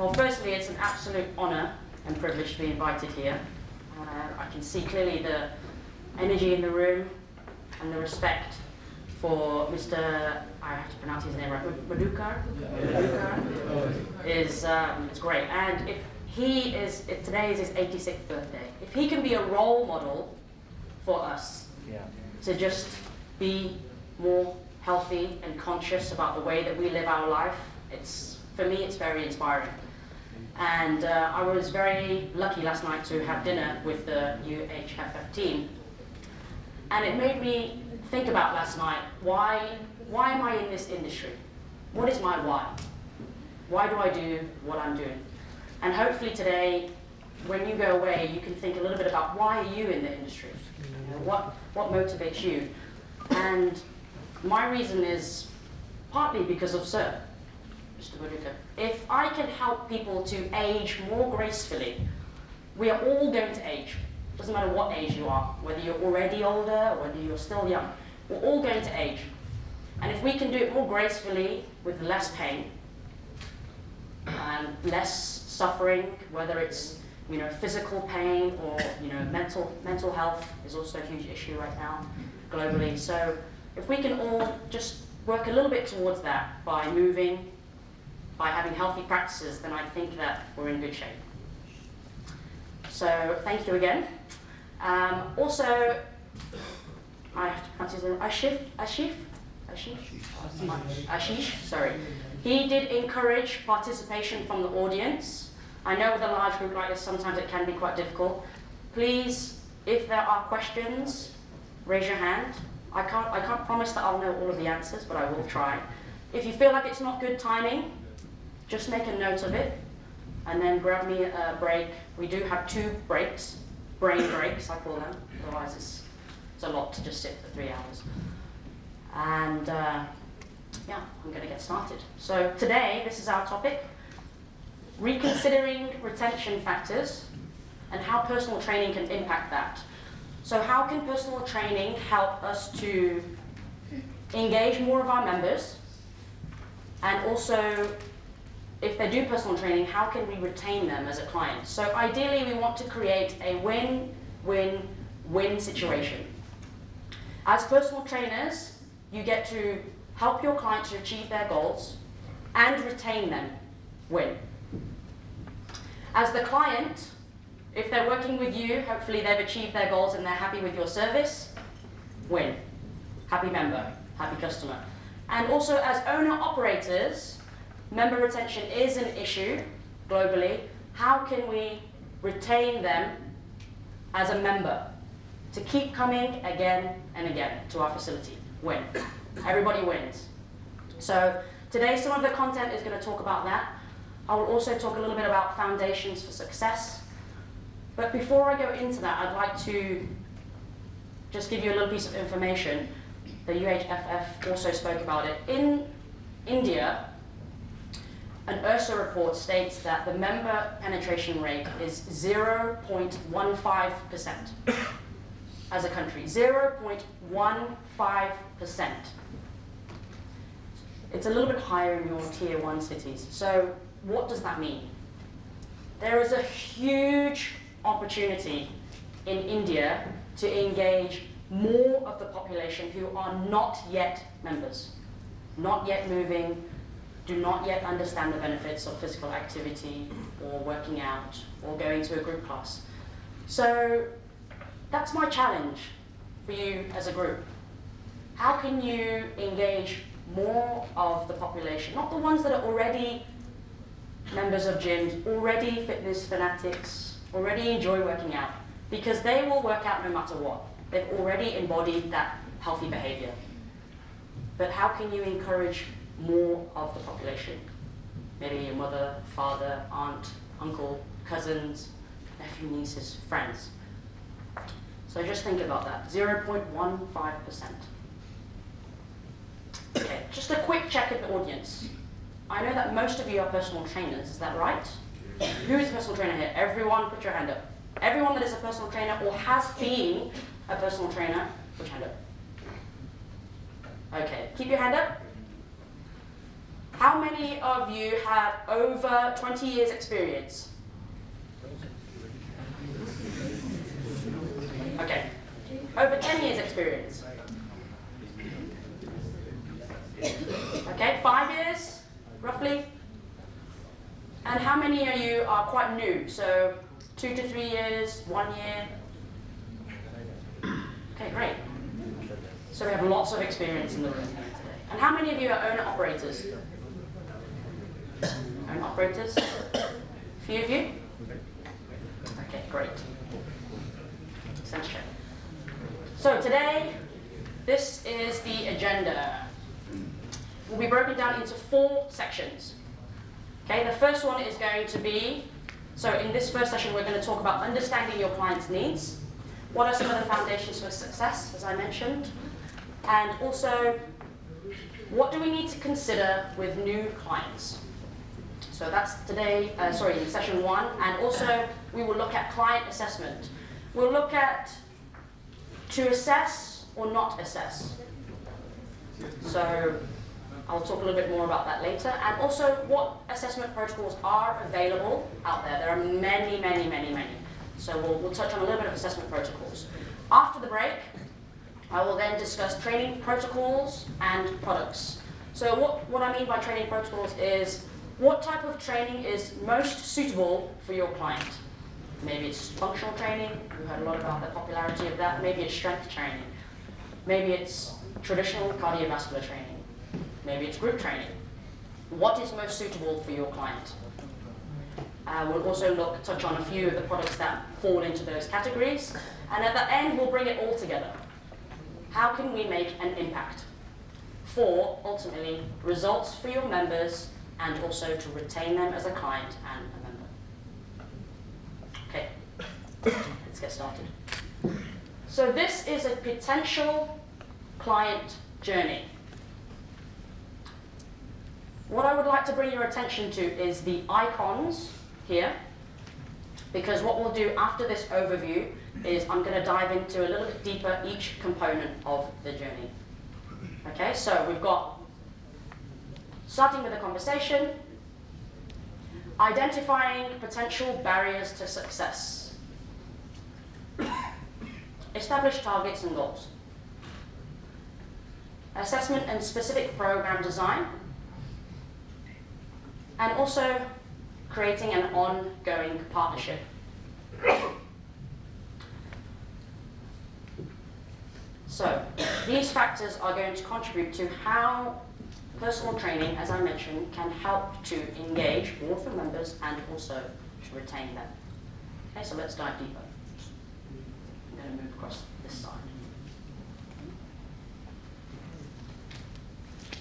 Well, firstly, it's an absolute honor and privilege to be invited here. I can see clearly the energy in the room and the respect for Mr. I have to pronounce his name right, Madukar. Is it's great. And if today is his 86th birthday, if he can be a role model for us to just be more healthy and conscious about the way that we live our life, for me, it's very inspiring. And I was very lucky last night to have dinner with the UHFF team. And it made me think about last night, why am I in this industry? What is my why? Why do I do what I'm doing? And hopefully today, when you go away, you can think a little bit about why are you in the industry? You know, what motivates you? And my reason is partly because of Sir, Mr. Baruka. If I can help people to age more gracefully, we are all going to age. Doesn't matter what age you are, whether you're already older or whether you're still young. We're all going to age. And if we can do it more gracefully with less pain and less suffering, whether it's physical pain or mental health is also a huge issue right now globally. So if we can all just work a little bit towards that by moving, by having healthy practices, then I think that we're in good shape. So thank you again. Also, I have to pronounce his name, Ashish, sorry. He did encourage participation from the audience. I know with a large group like this, sometimes it can be quite difficult. Please, if there are questions, raise your hand. I can't promise that I'll know all of the answers, but I will try. If you feel like it's not good timing, just make a note of it, and then grab me a break. We do have 2 breaks, brain breaks, I call them. Otherwise, it's a lot to just sit for 3 hours. And I'm going to get started. So today, this is our topic, reconsidering retention factors and how personal training can impact that. So how can personal training help us to engage more of our members? And also, if they do personal training, how can we retain them as a client? So ideally, we want to create a win-win-win situation. As personal trainers, you get to help your client to achieve their goals and retain them. Win. As the client, if they're working with you, hopefully they've achieved their goals and they're happy with your service. Win. Happy member, happy customer. And also as owner-operators, member retention is an issue globally. How can we retain them as a member to keep coming again and again to our facility? Win. Everybody wins. So today some of the content is going to talk about that. I will also talk a little bit about foundations for success. But before I go into that, I'd like to just give you a little piece of information. The UHFF also spoke about it. In India, an URSA report states that the member penetration rate is 0.15% as a country. 0.15%. It's a little bit higher in your tier 1 cities. So what does that mean? There is a huge opportunity in India to engage more of the population who are not yet members, not yet moving, do not yet understand the benefits of physical activity or working out or going to a group class. So that's my challenge for you as a group. How can you engage more of the population, not the ones that are already members of gyms, already fitness fanatics, already enjoy working out, because they will work out no matter what. They've already embodied that healthy behavior. But how can you encourage more of the population? Maybe your mother, father, aunt, uncle, cousins, nephew, nieces, friends. So just think about that, 0.15%. Okay, just a quick check of the audience. I know that most of you are personal trainers, is that right? Who is a personal trainer here? Everyone put your hand up. Everyone that is a personal trainer or has been a personal trainer, put your hand up. Okay, keep your hand up. How many of you have over 20 years experience? Okay. Over 10 years experience? Okay, 5 years, roughly? And how many of you are quite new? So 2 to 3 years, 1 year? Okay, great. So we have lots of experience in the room here today. And how many of you are owner-operators? Owner-operators? A few of you? Okay, great. Essential. So today, this is the agenda. Will be broken down into 4 sections. Okay, the first one is going to be, so in this first session we're going to talk about understanding your client's needs. What are some of the foundations for success, as I mentioned? And also, what do we need to consider with new clients? So that's today, session 1, and also we will look at client assessment. We'll look at to assess or not assess. So I'll talk a little bit more about that later, and also what assessment protocols are available out there. There are many, many, many, many. So we'll touch on a little bit of assessment protocols. After the break, I will then discuss training protocols and products. So what I mean by training protocols is what type of training is most suitable for your client. Maybe it's functional training. We've heard a lot about the popularity of that. Maybe it's strength training. Maybe it's traditional cardiovascular training. Maybe it's group training. What is most suitable for your client? We'll also touch on a few of the products that fall into those categories. And at the end, we'll bring it all together. How can we make an impact for, ultimately, results for your members and also to retain them as a client and a member? Okay, let's get started. So this is a potential client journey. What I would like to bring your attention to is the icons here, because what we'll do after this overview is I'm going to dive into a little bit deeper each component of the journey. Okay, so we've got, starting with a conversation, identifying potential barriers to success, establish targets and goals, assessment and specific program design, and also creating an ongoing partnership. So these factors are going to contribute to how personal training, as I mentioned, can help to engage all of the members and also to retain them. Okay, so let's dive deeper. I'm going to move across this side.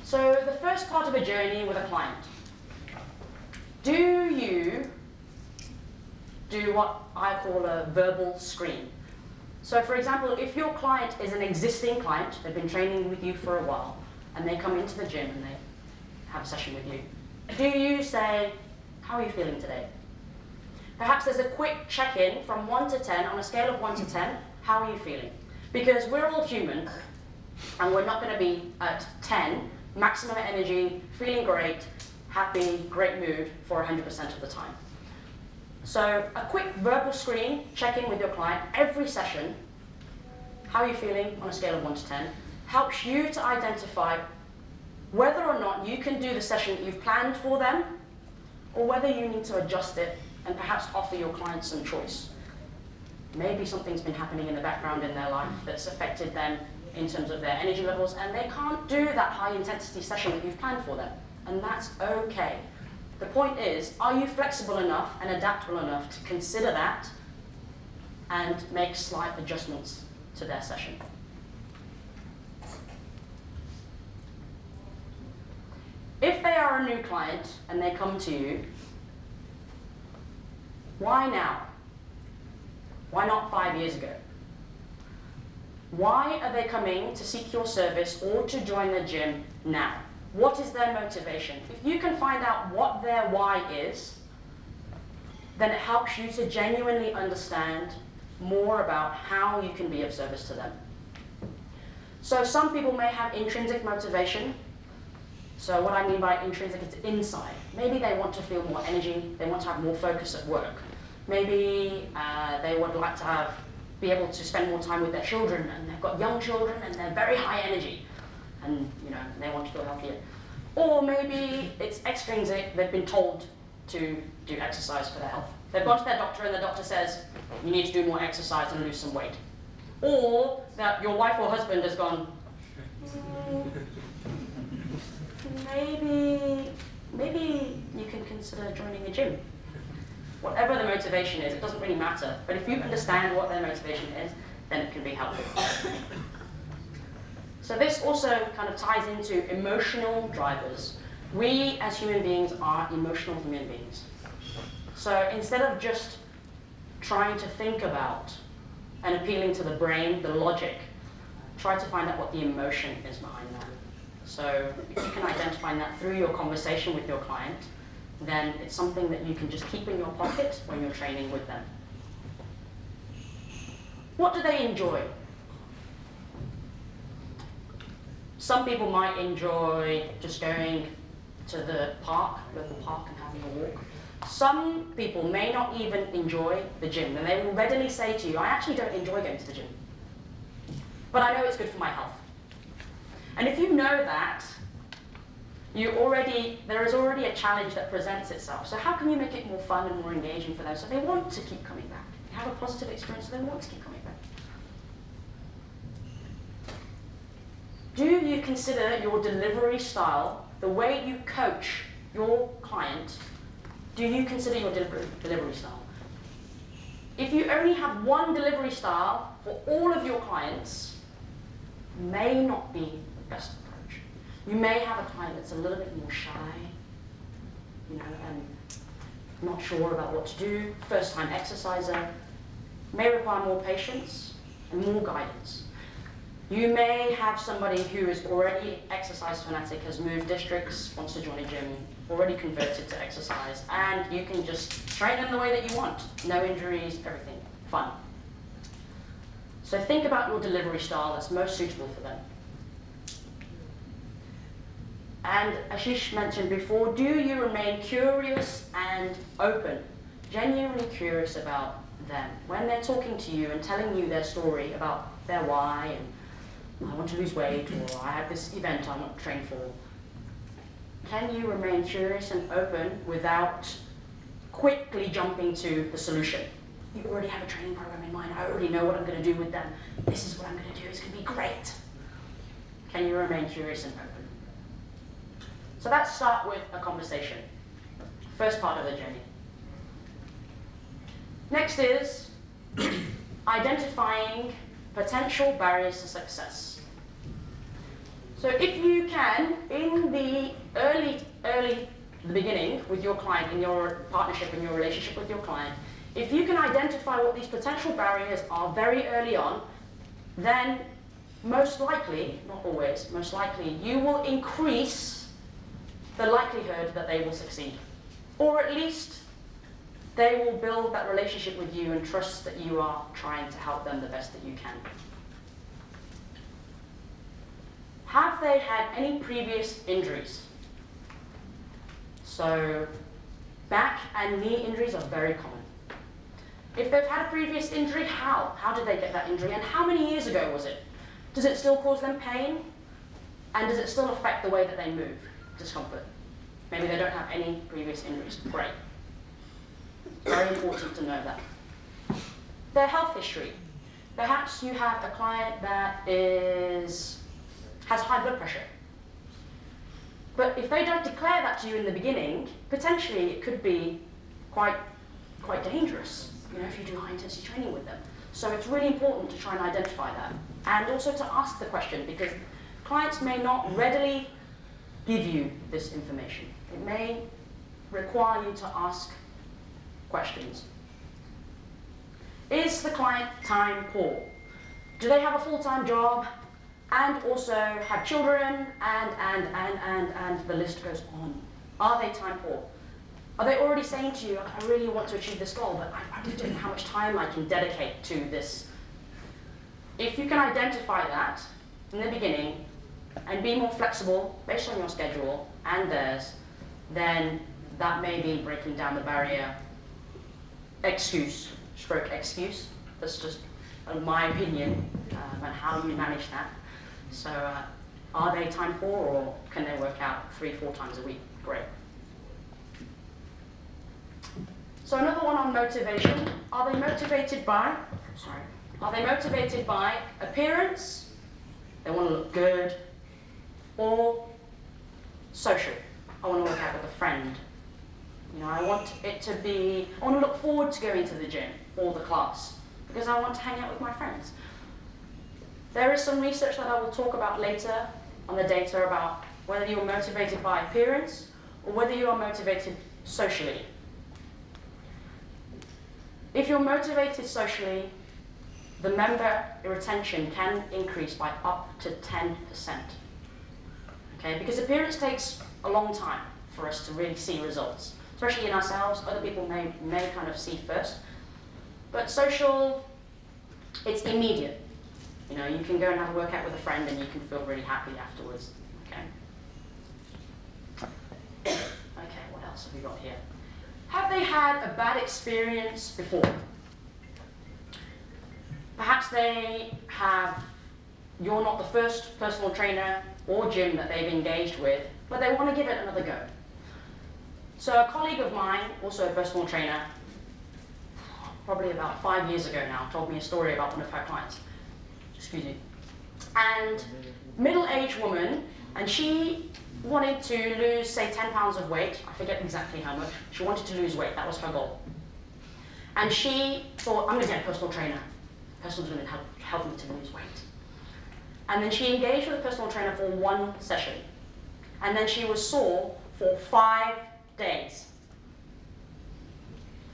So the first part of a journey with a client. Do you do what I call a verbal screen? So for example, if your client is an existing client, they've been training with you for a while, and they come into the gym and they have a session with you, do you say, how are you feeling today? Perhaps there's a quick check-in from 1 to 10, on a scale of 1 to 10, how are you feeling? Because we're all human, and we're not going to be at 10, maximum energy, feeling great, happy, great mood for 100% of the time. So a quick verbal screen, check-in with your client every session, how are you feeling on a scale of 1 to 10, helps you to identify whether or not you can do the session that you've planned for them, or whether you need to adjust it and perhaps offer your client some choice. Maybe something's been happening in the background in their life that's affected them in terms of their energy levels, and they can't do that high intensity session that you've planned for them. And that's okay. The point is, are you flexible enough and adaptable enough to consider that and make slight adjustments to their session? If they are a new client and they come to you, why now? Why not 5 years ago? Why are they coming to seek your service or to join the gym now? What is their motivation? If you can find out what their why is, then it helps you to genuinely understand more about how you can be of service to them. So some people may have intrinsic motivation. So what I mean by intrinsic, it's inside. Maybe they want to feel more energy, they want to have more focus at work. Maybe they would like to be able to spend more time with their children, and they've got young children and they're very high energy, and they want to feel healthier. Or maybe it's extrinsic, they've been told to do exercise for their health. They've gone to their doctor and the doctor says, you need to do more exercise and lose some weight. Or that your wife or husband has gone, maybe you can consider joining a gym. Whatever the motivation is, it doesn't really matter. But if you understand what their motivation is, then it can be helpful. So this also kind of ties into emotional drivers. We as human beings are emotional human beings. So instead of just trying to think about and appealing to the brain, the logic, try to find out what the emotion is behind that. So if you can identify that through your conversation with your client, then it's something that you can just keep in your pocket when you're training with them. What do they enjoy? Some people might enjoy just going to the local park, and having a walk. Some people may not even enjoy the gym, and they will readily say to you, I actually don't enjoy going to the gym, but I know it's good for my health. And if you know that, there is already a challenge that presents itself. So how can you make it more fun and more engaging for them so they want to keep coming back? They have a positive experience, so they want to keep coming back. Do you consider your delivery style, the way you coach your client, do you consider your delivery style? If you only have one delivery style for all of your clients, may not be the best approach. You may have a client that's a little bit more shy, and not sure about what to do, first-time exerciser, may require more patience and more guidance. You may have somebody who is already exercise fanatic, has moved districts, wants to join a gym, already converted to exercise, and you can just train them the way that you want. No injuries, everything, fun. So think about your delivery style that's most suitable for them. And Ashish mentioned before, do you remain curious and open, genuinely curious about them? When they're talking to you and telling you their story about their why, and I want to lose weight, or I have this event I want to train for. Can you remain curious and open without quickly jumping to the solution? You already have a training program in mind. I already know what I'm going to do with them. This is what I'm going to do. It's going to be great. Can you remain curious and open? So let's start with a conversation. First part of the journey. Next is identifying potential barriers to success. So if you can, in the the beginning with your client, in your partnership, in your relationship with your client, if you can identify what these potential barriers are very early on, then most likely, not always, most likely, you will increase the likelihood that they will succeed. Or at least they will build that relationship with you and trust that you are trying to help them the best that you can. Have they had any previous injuries? So back and knee injuries are very common. If they've had a previous injury, how? How did they get that injury, and how many years ago was it? Does it still cause them pain? And does it still affect the way that they move? Discomfort. Maybe they don't have any previous injuries. Great. Very important to know that. Their health history. Perhaps you have a client that has high blood pressure. But if they don't declare that to you in the beginning, potentially it could be quite dangerous, if you do high intensity training with them. So it's really important to try and identify that. And also to ask the question, because clients may not readily give you this information. It may require you to ask questions. Is the client time poor? Do they have a full-time job and also have children and the list goes on? Are they time poor? Are they already saying to you, I really want to achieve this goal, but I really don't know how much time I can dedicate to this? If you can identify that in the beginning and be more flexible based on your schedule, and theirs, then that may be breaking down the barrier. Excuse. That's just my opinion on how you manage that. So are they time poor, or can they work out 3-4 times a week? Great. So another one on motivation. Are they motivated by appearance? They want to look good. Or social. I want to work out with a friend. I want to look forward to going to the gym or the class because I want to hang out with my friends. There is some research that I will talk about later on the data about whether you're motivated by appearance or whether you are motivated socially. If you're motivated socially, the member retention can increase by up to 10%. Okay, because appearance takes a long time for us to really see results, especially in ourselves. Other people may kind of see first. But social, it's immediate. You can go and have a workout with a friend and you can feel really happy afterwards. Okay. Okay, what else have we got here? Have they had a bad experience before? Perhaps you're not the first personal trainer or gym that they've engaged with, but they want to give it another go. So a colleague of mine, also a personal trainer, probably about 5 years ago now, told me a story about one of her clients. Excuse me. And middle-aged woman, and she wanted to lose, say, 10 pounds of weight. I forget exactly how much. She wanted to lose weight. That was her goal. And she thought, I'm going to get a personal trainer. Personal trainer help me to lose weight. And then she engaged with a personal trainer for 1 session. And then she was sore for 5 days.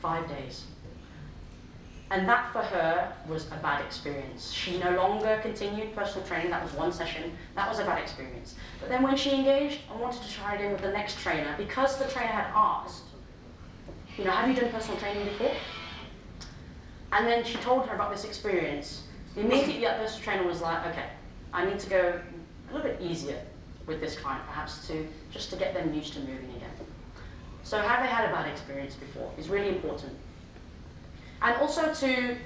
5 days. And that for her was a bad experience. She no longer continued personal training. That was 1 session. That was a bad experience. But then when she engaged and wanted to try it in with the next trainer, because the trainer had asked, have you done personal training before? And then she told her about this experience. Immediately that personal trainer was like, okay, I need to go a little bit easier with this client, perhaps just to get them used to moving again. So have they had a bad experience before is really important. And also to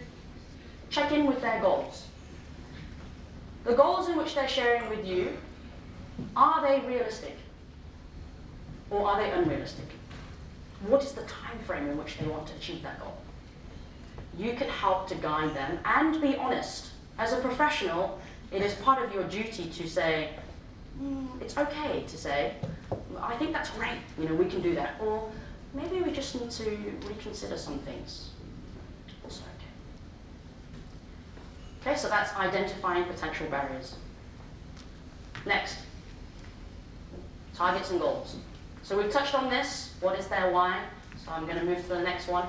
check in with their goals. The goals in which they're sharing with you, are they realistic? Or are they unrealistic? What is the time frame in which they want to achieve that goal? You can help to guide them and be honest. As a professional, it is part of your duty to say, it's okay to say, I think that's great, we can do that. Or maybe we just need to reconsider some things. Also okay. Okay, so that's identifying potential barriers. Next, targets and goals. So we've touched on this, what is their why? So I'm going to move to the next one.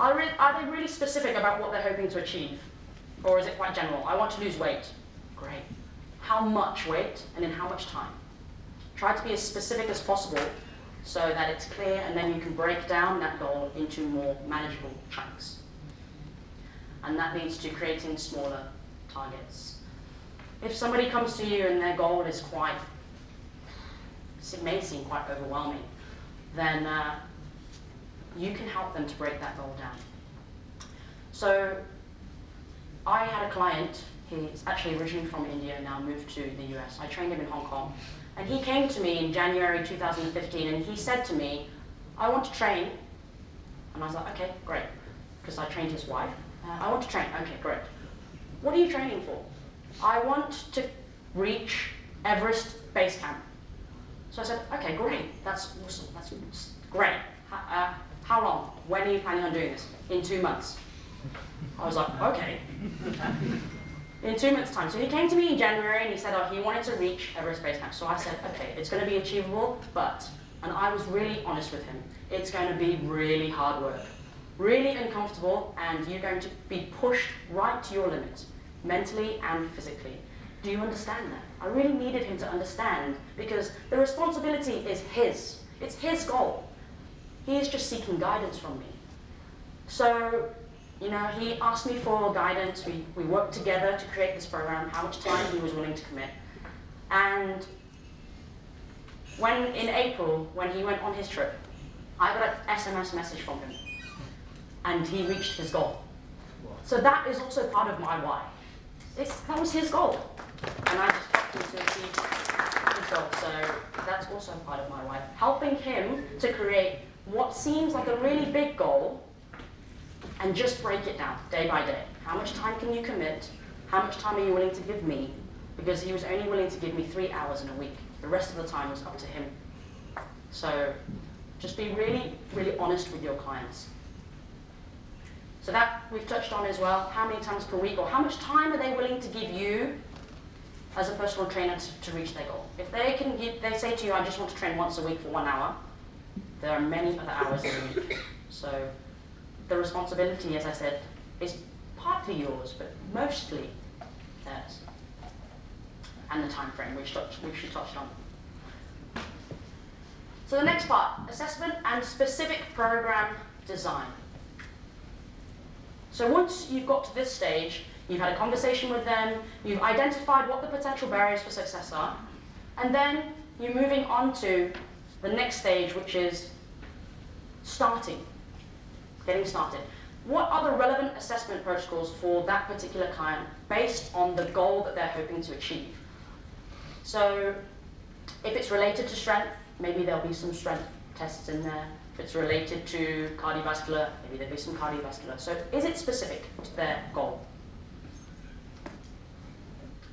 Are they really specific about what they're hoping to achieve? Or is it quite general? I want to lose weight. Great. How much weight and in how much time? Try to be as specific as possible so that it's clear, and then you can break down that goal into more manageable chunks. And that leads to creating smaller targets. If somebody comes to you and their goal is it may seem quite overwhelming, then you can help them to break that goal down. So I had a client, he's actually originally from India, now moved to the US. I trained him in Hong Kong. And he came to me in January 2015 and he said to me, I want to train. And I was like, okay, great. Because I trained his wife. I want to train, okay, great. What are you training for? I want to reach Everest Base Camp. So I said, okay, great, that's awesome, that's great. How long? When are you planning on doing this? In 2 months. I was like, okay. In 2 months' time. So he came to me in January and he said, he wanted to reach Everest Base Camp. So I said, okay, it's going to be achievable, and I was really honest with him, it's going to be really hard work, really uncomfortable, and you're going to be pushed right to your limits, mentally and physically. Do you understand that? I really needed him to understand because the responsibility is his. It's his goal. He is just seeking guidance from me. So, he asked me for guidance. We worked together to create this program, how much time he was willing to commit. And in April, when he went on his trip, I got an SMS message from him, and he reached his goal. So that is also part of my why. That was his goal, and I just helped him to achieve his goal. So that's also part of my why. Helping him to create what seems like a really big goal, and just break it down day by day. How much time can you commit? How much time are you willing to give me? Because he was only willing to give me 3 hours in a week. The rest of the time was up to him. So just be really, really honest with your clients. So that we've touched on as well. How many times per week, or how much time are they willing to give you as a personal trainer to reach their goal? If they say to you, I just want to train once a week for 1 hour, there are many other hours in a week. So the responsibility, as I said, is partly yours, but mostly theirs. And the time frame, which you touched on. So the next part, assessment and specific program design. So once you've got to this stage, you've had a conversation with them, you've identified what the potential barriers for success are, and then you're moving on to the next stage, which is getting started. What are the relevant assessment protocols for that particular client based on the goal that they're hoping to achieve? So if it's related to strength, maybe there'll be some strength tests in there. If it's related to cardiovascular, maybe there'll be some cardiovascular. So is it specific to their goal?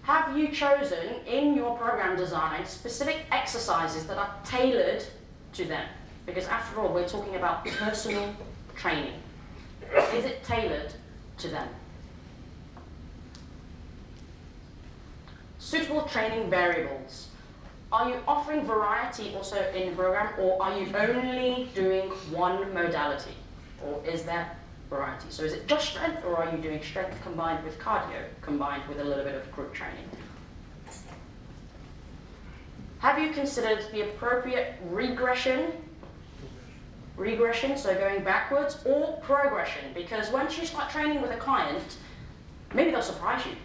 Have you chosen in your program design specific exercises that are tailored to them? Because after all, we're talking about personal training. Is it tailored to them? Suitable training variables. Are you offering variety also in the program, or are you only doing one modality? Or is there variety? So is it just strength, or are you doing strength combined with cardio, combined with a little bit of group training? Have you considered the appropriate regression, so going backwards, or progression? Because once you start training with a client, maybe they'll surprise you.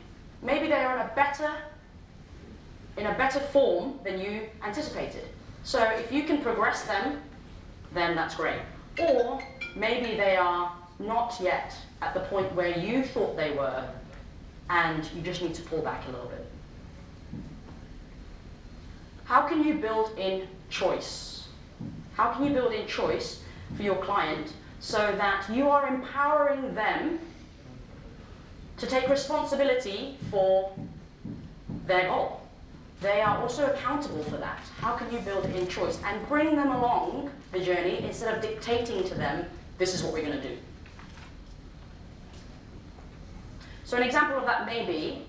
Maybe they are in a better form than you anticipated. So if you can progress them, then that's great. Or maybe they are not yet at the point where you thought they were, and you just need to pull back a little bit. How can you build in choice? How can you build in choice for your client so that you are empowering them to take responsibility for their goal? They are also accountable for that. How can you build in choice and bring them along the journey instead of dictating to them, this is what we're going to do? So an example of that may be,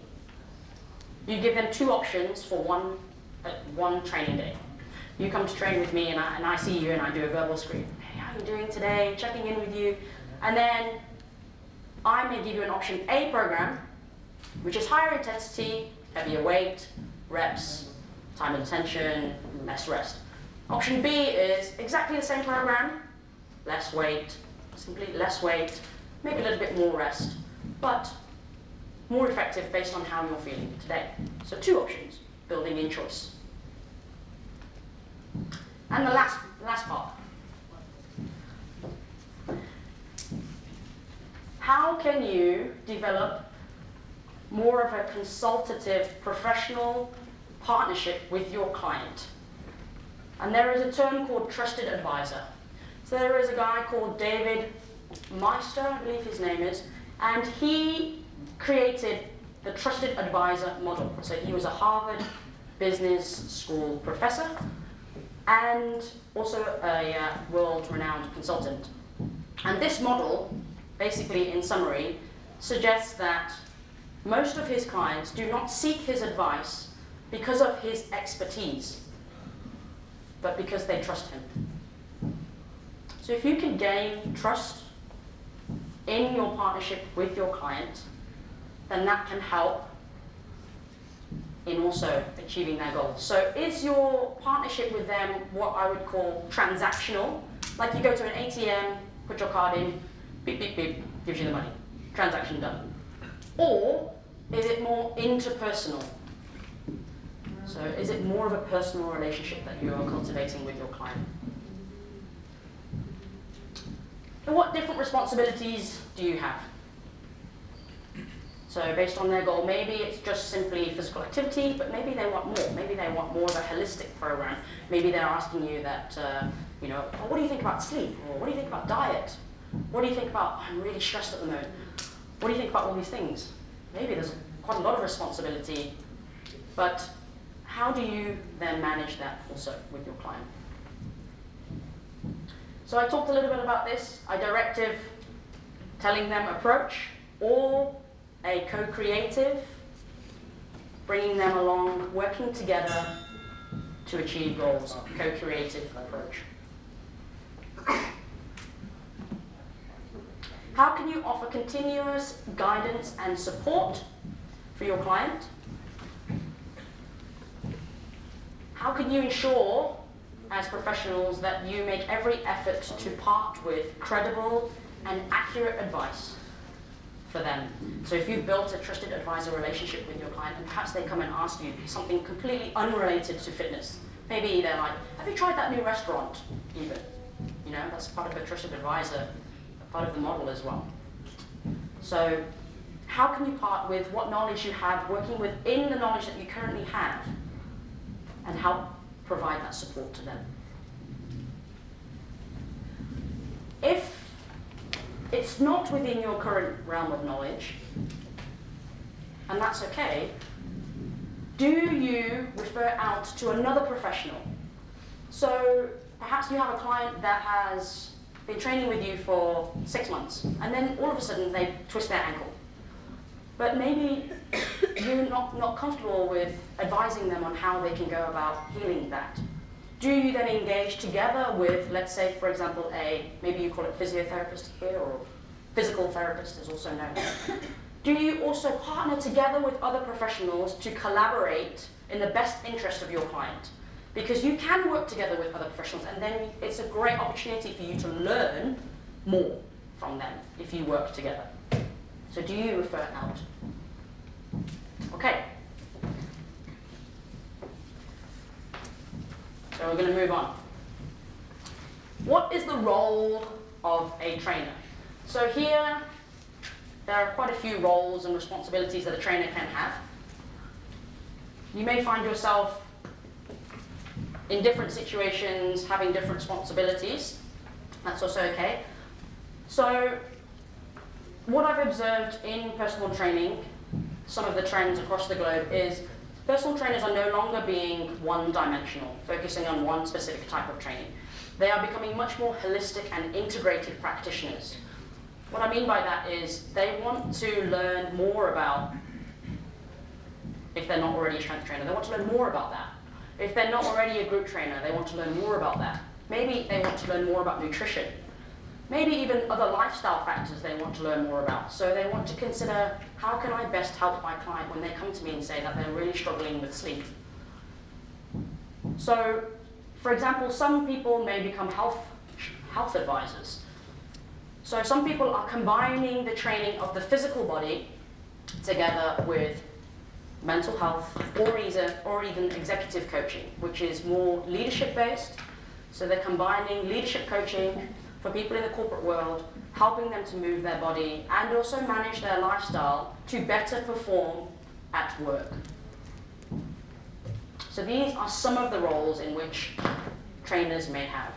you give them 2 options for one training day. You come to train with me and I see you and I do a verbal screen. Hey, how are you doing today? Checking in with you. And then I may give you an option A program, which is higher intensity, heavier weight, reps, time and attention, less rest. Option B is exactly the same program, less weight, simply less weight, maybe a little bit more rest, but more effective based on how you're feeling today. So 2 options, building in choice. And the last part. How can you develop more of a consultative, professional partnership with your client? And there is a term called trusted advisor. So there is a guy called David Meister, I believe his name is, and he created the trusted advisor model. So he was a Harvard Business School professor and also a world-renowned consultant. And this model, basically in summary, suggests that most of his clients do not seek his advice because of his expertise, but because they trust him. So if you can gain trust in your partnership with your client, then that can help in also achieving their goals. So is your partnership with them what I would call transactional? Like you go to an ATM, put your card in, beep, beep, beep, gives you the money. Transaction done. Or is it more interpersonal? So is it more of a personal relationship that you are cultivating with your client? And what different responsibilities do you have? So based on their goal, maybe it's just simply physical activity, but maybe they want more. Maybe they want more of a holistic program. Maybe they're asking you that, you know, oh, what do you think about sleep? Or what do you think about diet? What do you think about, I'm really stressed at the moment. What do you think about all these things? Maybe there's quite a lot of responsibility, but how do you then manage that also with your client? So I talked a little bit about this, a directive, telling them approach, or a co-creative, bringing them along, working together to achieve goals, co-creative approach. How can you offer continuous guidance and support for your client? How can you ensure, as professionals, that you make every effort to part with credible and accurate advice for them? So if you've built a trusted advisor relationship with your client, and perhaps they come and ask you something completely unrelated to fitness. Maybe they're like, have you tried that new restaurant, even? You know, that's part of a trusted advisor, part of the model as well. So how can you part with what knowledge you have, working within the knowledge that you currently have, and help provide that support to them? If it's not within your current realm of knowledge, and that's okay, do you refer out to another professional? So perhaps you have a client that has been training with you for 6 months, and then all of a sudden they twist their ankle. But maybe you're not comfortable with advising them on how they can go about healing that. Do you then engage together with, let's say, for example, maybe you call it physiotherapist here, or physical therapist is also known. Do you also partner together with other professionals to collaborate in the best interest of your client? Because you can work together with other professionals, and then it's a great opportunity for you to learn more from them if you work together. So do you refer out? Okay. So we're going to move on. What is the role of a trainer? So here, there are quite a few roles and responsibilities that a trainer can have. You may find yourself in different situations having different responsibilities. That's also okay. So what I've observed in personal training, some of the trends across the globe, is personal trainers are no longer being one-dimensional, focusing on one specific type of training. They are becoming much more holistic and integrated practitioners. What I mean by that is they want to learn more about, if they're not already a strength trainer, they want to learn more about that. If they're not already a group trainer, they want to learn more about that. Maybe they want to learn more about nutrition. Maybe even other lifestyle factors they want to learn more about. So they want to consider, how can I best help my client when they come to me and say that they're really struggling with sleep? So, for example, some people may become health advisors. So some people are combining the training of the physical body together with mental health, or even executive coaching, which is more leadership-based. So they're combining leadership coaching for people in the corporate world, helping them to move their body and also manage their lifestyle to better perform at work. So these are some of the roles in which trainers may have.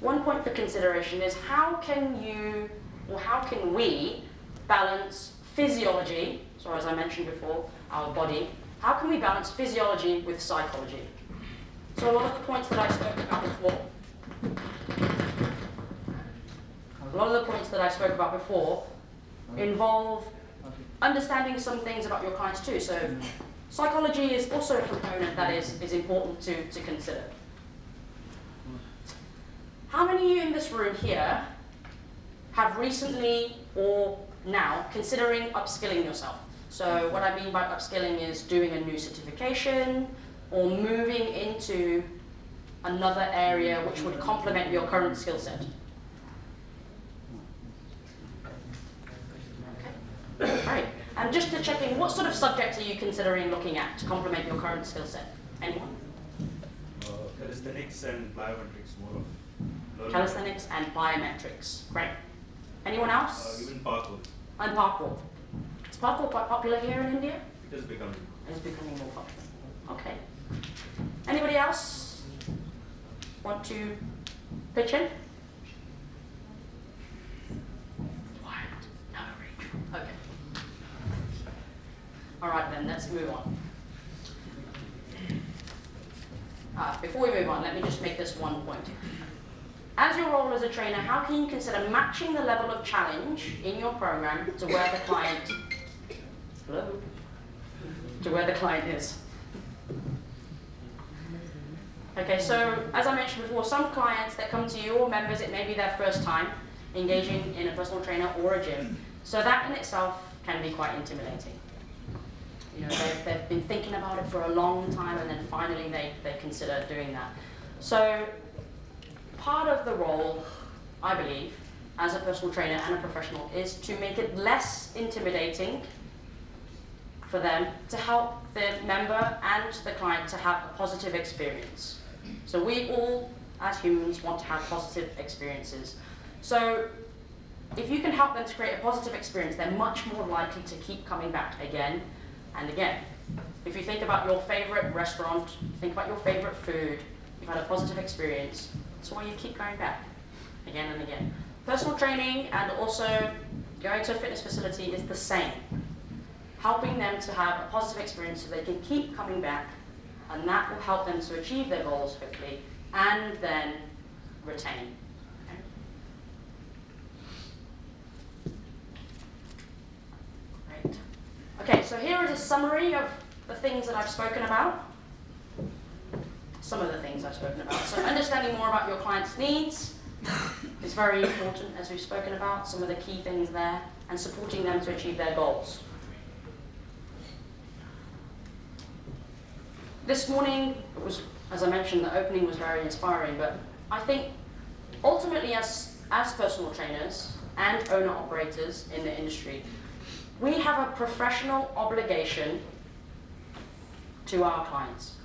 One point for consideration is, how can you, or how can we balance physiology, so as I mentioned before, our body, how can we balance physiology with psychology? So a lot of the points that I spoke about before, involve understanding some things about your clients too. So psychology is also a component that is important to consider. How many of you in this room here have recently or now considering upskilling yourself? So what I mean by upskilling is doing a new certification or moving into another area which would complement your current skill set. Okay. Right. And just to check in, what sort of subjects are you considering looking at to complement your current skill set? Anyone? Calisthenics and biometrics, more of learning. Calisthenics and biometrics. Great. Anyone else? Even parkour. And parkour. Is parkour quite popular here in India? It is becoming. It is becoming more popular. Okay. Anybody else want to pitch in? Quiet. No, Rachel. Okay. All right then, let's move on. Before we move on, let me just make this one point. As your role as a trainer, how can you consider matching the level of challenge in your program to where the client, hello, to where the client is? Okay, so as I mentioned before, some clients that come to you or members, it may be their first time engaging in a personal trainer or a gym. So that in itself can be quite intimidating. You know, they've been thinking about it for a long time, and then finally they consider doing that. So part of the role, I believe, as a personal trainer and a professional is to make it less intimidating for them, to help the member and the client to have a positive experience. So we all, as humans, want to have positive experiences. So if you can help them to create a positive experience, they're much more likely to keep coming back again and again. If you think about your favorite restaurant, think about your favorite food, you've had a positive experience, that's why you keep going back again and again. Personal training and also going to a fitness facility is the same. Helping them to have a positive experience so they can keep coming back, and that will help them to achieve their goals hopefully, and then retain. Great. Okay, so here is a summary of the things that I've spoken about. Some of the things I've spoken about. So understanding more about your client's needs is very important, as we've spoken about, some of the key things there, and supporting them to achieve their goals. This morning, it was, as I mentioned, the opening was very inspiring, but I think ultimately as personal trainers and owner-operators in the industry, we have a professional obligation to our clients,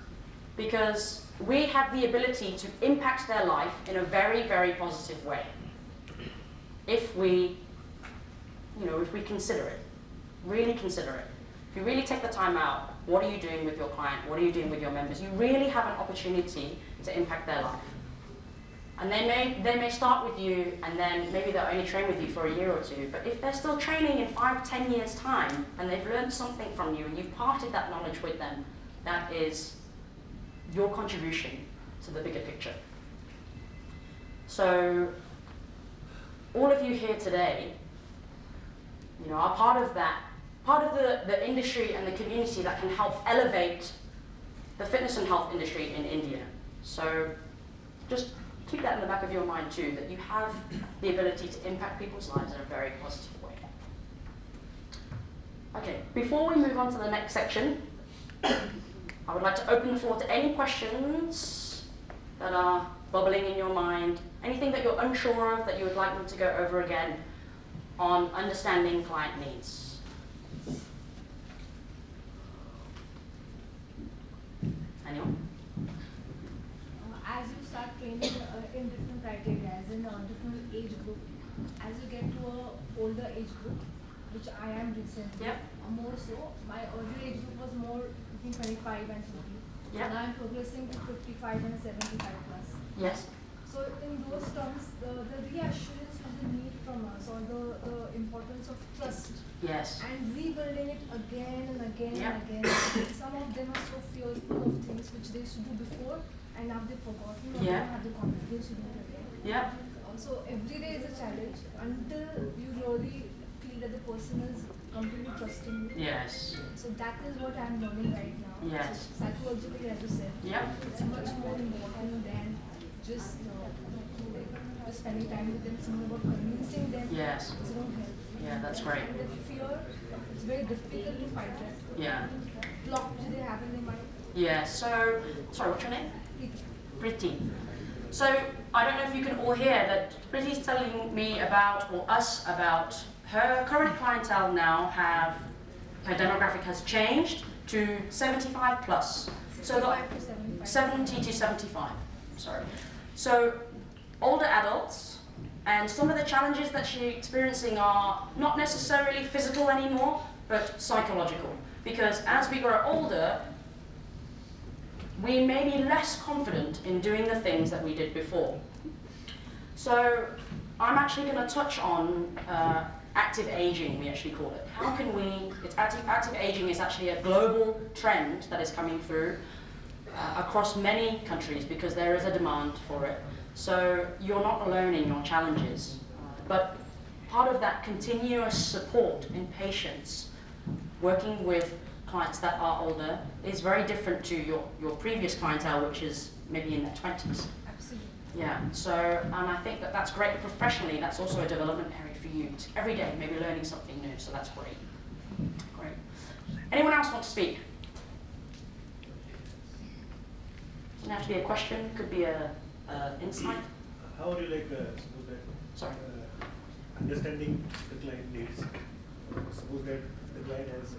because we have the ability to impact their life in a very, very positive way. If we, if we consider it, really consider it. If you really take the time out, what are you doing with your client? What are you doing with your members? You really have an opportunity to impact their life. And they may start with you, and then maybe they'll only train with you for a year or two, but if they're still training in 5-10 years' time, and they've learned something from you, and you've parted that knowledge with them, that is your contribution to the bigger picture. So, all of you here today, are part of that, part of the industry and the community that can help elevate the fitness and health industry in India. So, just keep that in the back of your mind too, that you have the ability to impact people's lives in a very positive way. Okay, before we move on to the next section, I would like to open the floor to any questions that are bubbling in your mind, anything that you're unsure of that you would like me to go over again on understanding client needs. Anyone? As you start training in different criteria, as in different age group, as you get to a older age group, which I am recently, Yep. More so, my earlier age group was more between 25 and 50. Yep. Now I'm progressing to 55 and 75 plus. Yes. So in those terms, the reassurance of the need from us, or the importance of trust, Yes. and rebuilding it again and again Yep. and again. Some of them are so fearful of things which they used to do before, and now they've forgotten, or they Yeah. don't have the confidence to do it again. Yep. So every day is a challenge until you really feel that the person is completely trusting you. Yes. So that is what I'm learning right now. Yes. So psychologically, as you said, Yep. it's much more important than just just spending time with them. It's more about convincing them. Yes. So don't help. Yeah, that's great. And the fear, it's very difficult to fight that. Yeah. Block do they have in their mind? Yeah. So, sorry, what's your name? Priti. So, I don't know if you can all hear that Priti's telling me about, or us about, her current clientele now have her demographic has changed to 75 plus. So the 65 to 75. 70 to 75, sorry. So older adults, and some of the challenges that she's experiencing are not necessarily physical anymore, but psychological. Because as we grow older, we may be less confident in doing the things that we did before. So I'm actually going to touch on active aging, we actually call it. How can we, active aging is actually a global trend that is coming through across many countries because there is a demand for it. So you're not alone in your challenges. But part of that continuous support in patients, working with clients that are older, is very different to your previous clientele, which is maybe in their 20s. Absolutely. Yeah, so, and I think that that's great. Professionally, that's also a development area for you. Every day, maybe learning something new, so that's great. Great. Anyone else want to speak? Doesn't have to be a question, could be a insight. How would you like, suppose that, Sorry. understanding the client needs, suppose that the client has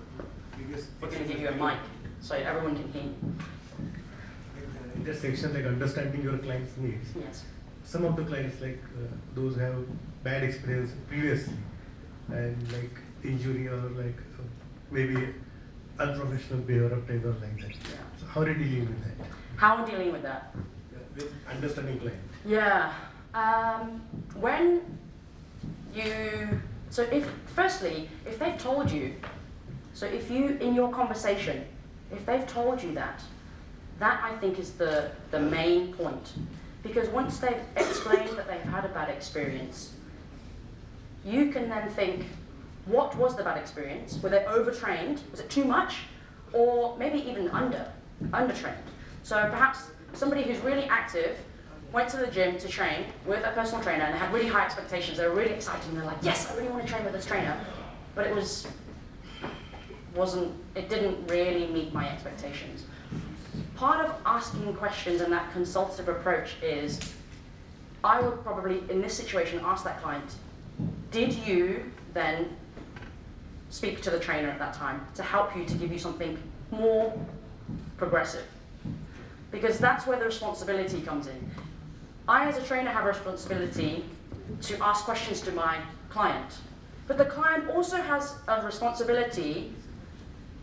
previous. We're going to give you a mic, so everyone can hear you. In this section, like understanding your client's needs, Yes. some of the clients, like those have bad experience previously, and like injury or like maybe unprofessional behavior or type of like that. Yeah. So how are you dealing with that? How are we dealing with that? With understanding client. Yeah. When you, so if, firstly, if they've told you, so if you, in your conversation, if they've told you that I think is the main point. Because once they've explained that they've had a bad experience, you can then think, what was the bad experience? Were they overtrained? Was it too much? Or maybe even undertrained? So perhaps somebody who's really active went to the gym to train with a personal trainer and they had really high expectations. They were really excited and they're like, yes, I really want to train with this trainer. But it didn't really meet my expectations. Part of asking questions and that consultative approach is, I would probably, in this situation, ask that client, did you then speak to the trainer at that time to help you, to give you something more progressive? Because that's where the responsibility comes in. I, as a trainer, have a responsibility to ask questions to my client. But the client also has a responsibility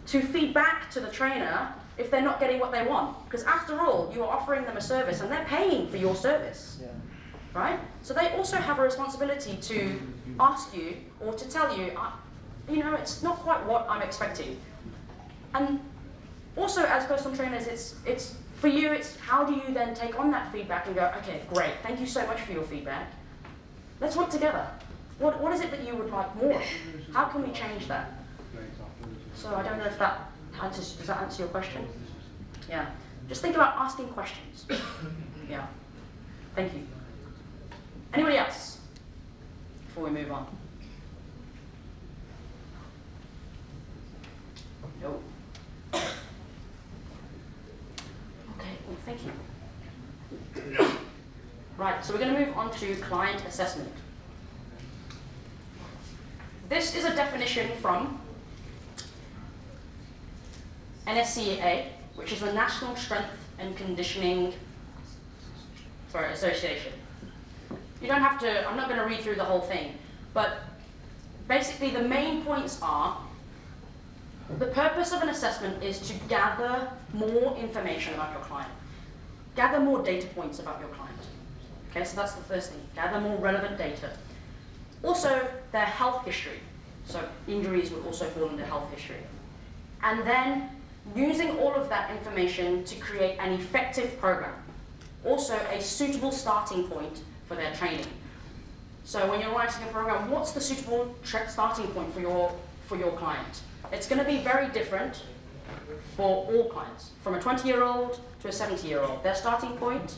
to feed back to the trainer if they're not getting what they want. Because after all, you are offering them a service and they're paying for your service. Yeah. Right? So they also have a responsibility to ask you or to tell you, you know, it's not quite what I'm expecting. And also as personal trainers, it's for you, it's how do you then take on that feedback and go, okay, great, thank you so much for your feedback. Let's work together. What is it that you would like more? How can we change that? So I don't know if that does that answer your question? Yeah. Just think about asking questions. Yeah. Thank you. Anybody else? Before we move on. No. Okay, well, thank you. Right, so we're going to move on to client assessment. This is a definition from NSCA, which is the National Strength and Conditioning Association. You don't have to, I'm not going to read through the whole thing, but basically the main points are, the purpose of an assessment is to gather more information about your client. Gather more data points about your client. Okay, so that's the first thing, gather more relevant data. Also, their health history. So injuries would also fall under health history. And then using all of that information to create an effective program. Also a suitable starting point for their training. So when you're writing a program, what's the suitable starting point for your client? It's going to be very different for all clients, from a 20-year-old to a 70-year-old. Their starting point,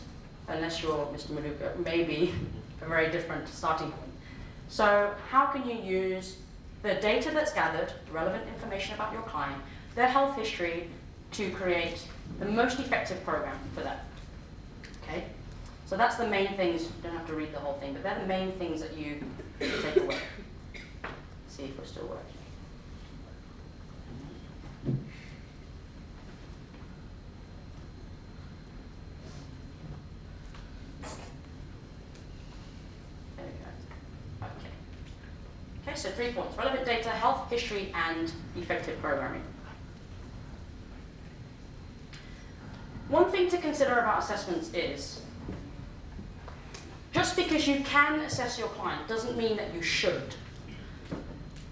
unless you're Mr. Maluka, may be a very different starting point. So how can you use the data that's gathered, relevant information about your client, their health history, to create the most effective program for that? Okay? So that's the main things. You don't have to read the whole thing, but they're the main things that you take away. See if we're still working. Okay, so 3 points: relevant data, health, history, and effective programming. One thing to consider about assessments is, just because you can assess your client doesn't mean that you should.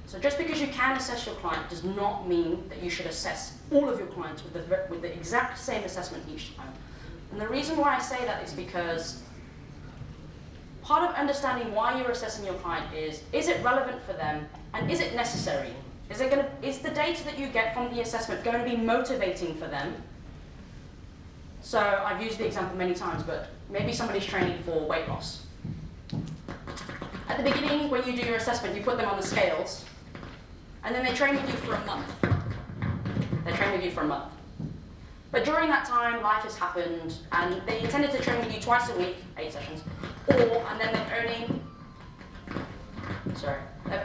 So just because you can assess your client does not mean that you should assess all of your clients with the exact same assessment each time. And the reason why I say that is because part of understanding why you're assessing your client is it relevant for them, and is it necessary? Is the data that you get from the assessment going to be motivating for them? So I've used the example many times, but maybe somebody's training for weight loss. At the beginning, when you do your assessment, you put them on the scales, and then they train with you for a month. They train with you for a month. But during that time, life has happened, and they intended to train with you twice a week, 8 sessions, and then they've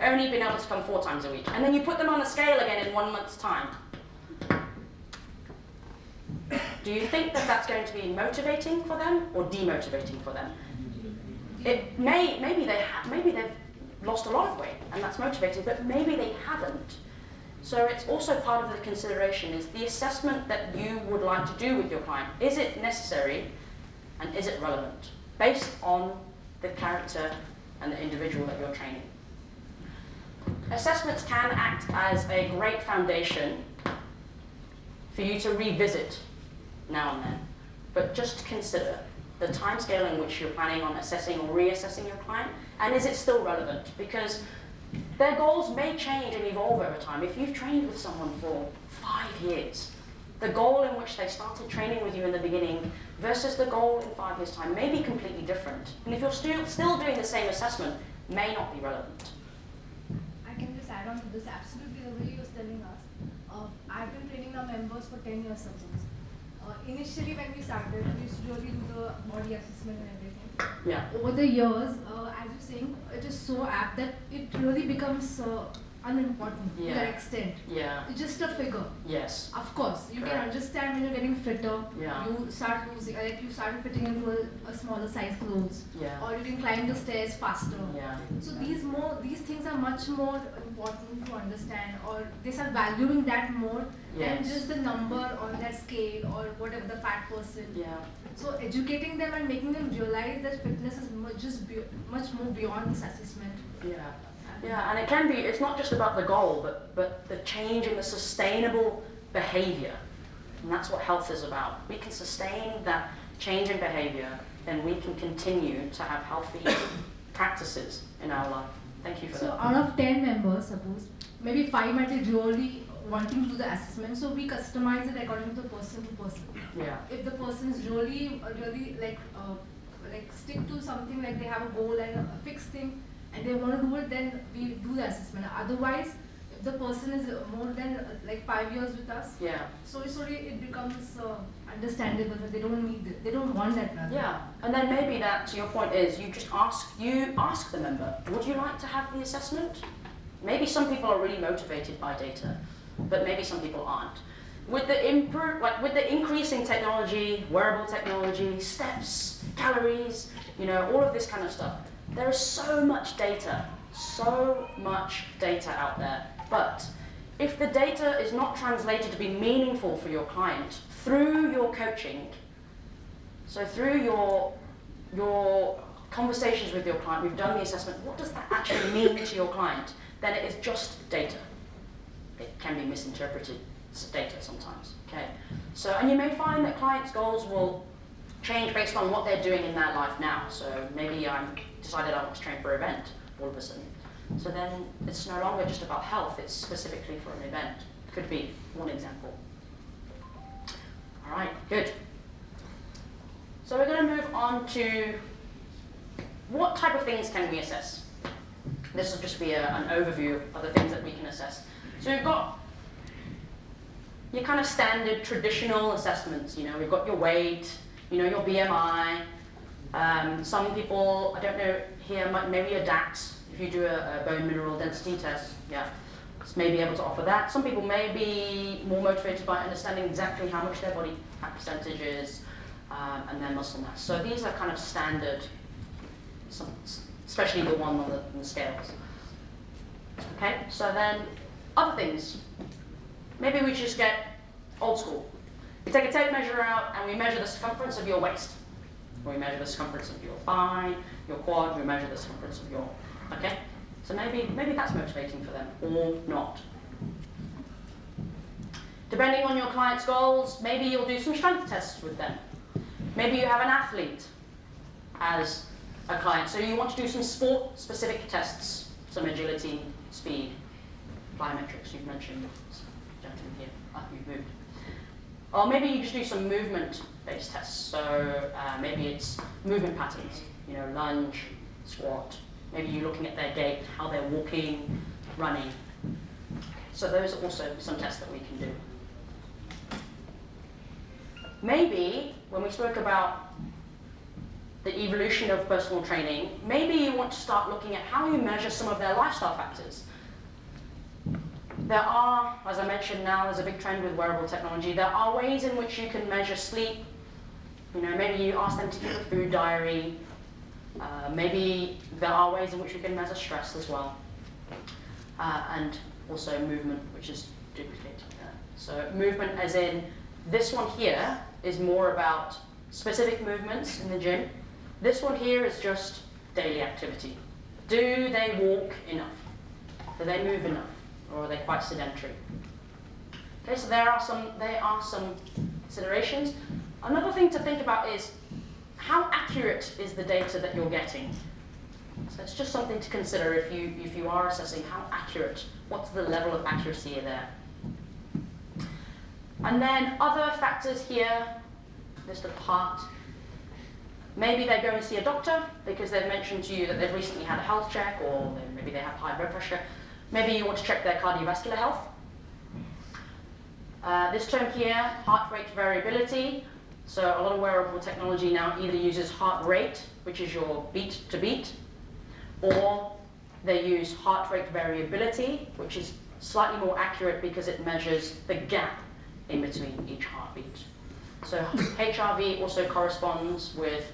only been able to come 4 times a week. And then you put them on the scale again in 1 month's time. Do you think that that's going to be motivating for them or demotivating for them? Maybe they've lost a lot of weight and that's motivating, but maybe they haven't. So it's also part of the consideration is the assessment that you would like to do with your client. Is it necessary and is it relevant based on the character and the individual that you're training? Assessments can act as a great foundation for you to revisit now and then, but just consider the timescale in which you're planning on assessing or reassessing your client, and is it still relevant? Because their goals may change and evolve over time. If you've trained with someone for 5 years, the goal in which they started training with you in the beginning versus the goal in 5 years' time may be completely different. And if you're still doing the same assessment, may not be relevant. I can just add on to this. Absolutely, the way you was telling us. I've been training our members for 10 years, suppose. Initially, when we started, we used to really do the body assessment and everything. Yeah. Over the years, as you're saying, it is so apt that it really becomes unimportant to that extent. Yeah. It's just a figure. Yes. Of course, you Correct. can understand when you're getting fitter. Yeah. You start losing, like you started fitting into a smaller size clothes. Yeah. Or you can climb the stairs faster. Yeah. So these things are much more important to understand, or they start valuing that more than Yes. just the number on that scale or whatever the fat person. Yeah. So educating them and making them realize that fitness is much more beyond this assessment. Yeah. Yeah, and it can be, it's not just about the goal, but the change in the sustainable behavior. And that's what health is about. We can sustain that change in behavior, then we can continue to have healthy practices in our life. Thank you for So that. out of 10 members, suppose, maybe 5 might be really wanting to do the assessment, so we customize it according to person to person. Yeah. If the person is really like stick to something, like they have a goal and a fixed thing, and they want to do it, then we do the assessment. Otherwise, if the person is more than like 5 years with us, Yeah. so it becomes understandable that they don't need it. They don't want that rather. Yeah, and then maybe that, to your point, is you just ask the member, would you like to have the assessment? Maybe some people are really motivated by data, but maybe some people aren't. With the increasing technology, wearable technology, steps, calories, all of this kind of stuff, there is so much data out there. But if the data is not translated to be meaningful for your client through your coaching, so through your conversations with your client, we've done the assessment, what does that actually mean to your client? Then it is just data. It can be misinterpreted data sometimes, okay? So, and you may find that clients' goals will change based on what they're doing in their life now. So maybe I decided I want to train for an event all of a sudden. So then it's no longer just about health, it's specifically for an event. Could be one example. All right, good. So we're going to move on to what type of things can we assess? This will just be an overview of the things that we can assess. So we've got your kind of standard traditional assessments. We've got your weight, your BMI. Some people, I don't know here, maybe a DAX. If you do a bone mineral density test, may be able to offer that. Some people may be more motivated by understanding exactly how much their body fat percentage is and their muscle mass. So these are kind of standard, especially the one on the scales. Okay, so then other things. Maybe we just get old school. We take a tape measure out and we measure the circumference of your waist. Or we measure the circumference of your thigh, your quad, we measure the circumference of your, okay? So maybe that's motivating for them, or not. Depending on your client's goals, maybe you'll do some strength tests with them. Maybe you have an athlete as a client, so you want to do some sport-specific tests, some agility, speed, plyometrics, you've mentioned, gentleman here, you've moved. Or maybe you just do some movement-based tests, so maybe it's movement patterns, you know, lunge, squat, maybe you're looking at their gait, how they're walking, running. So those are also some tests that we can do. Maybe, when we spoke about the evolution of personal training, maybe you want to start looking at how you measure some of their lifestyle factors. There are, as I mentioned now, there's a big trend with wearable technology. There are ways in which you can measure sleep. You know, maybe you ask them to keep a food diary. Maybe there are ways in which you can measure stress as well. And also movement, which is duplicated there. So movement as in, this one here is more about specific movements in the gym. This one here is just daily activity. Do they walk enough? Do they move enough? Or are they quite sedentary? Okay, so there are some considerations. Another thing to think about is how accurate is the data that you're getting? So it's just something to consider if you are assessing how accurate, what's the level of accuracy there. And then other factors here, list of heart. Maybe they go and see a doctor because they've mentioned to you that they've recently had a health check, or maybe they have high blood pressure. Maybe you want to check their cardiovascular health. This term here, heart rate variability. So a lot of wearable technology now either uses heart rate, which is your beat to beat, or they use heart rate variability, which is slightly more accurate because it measures the gap in between each heartbeat. So HRV also corresponds with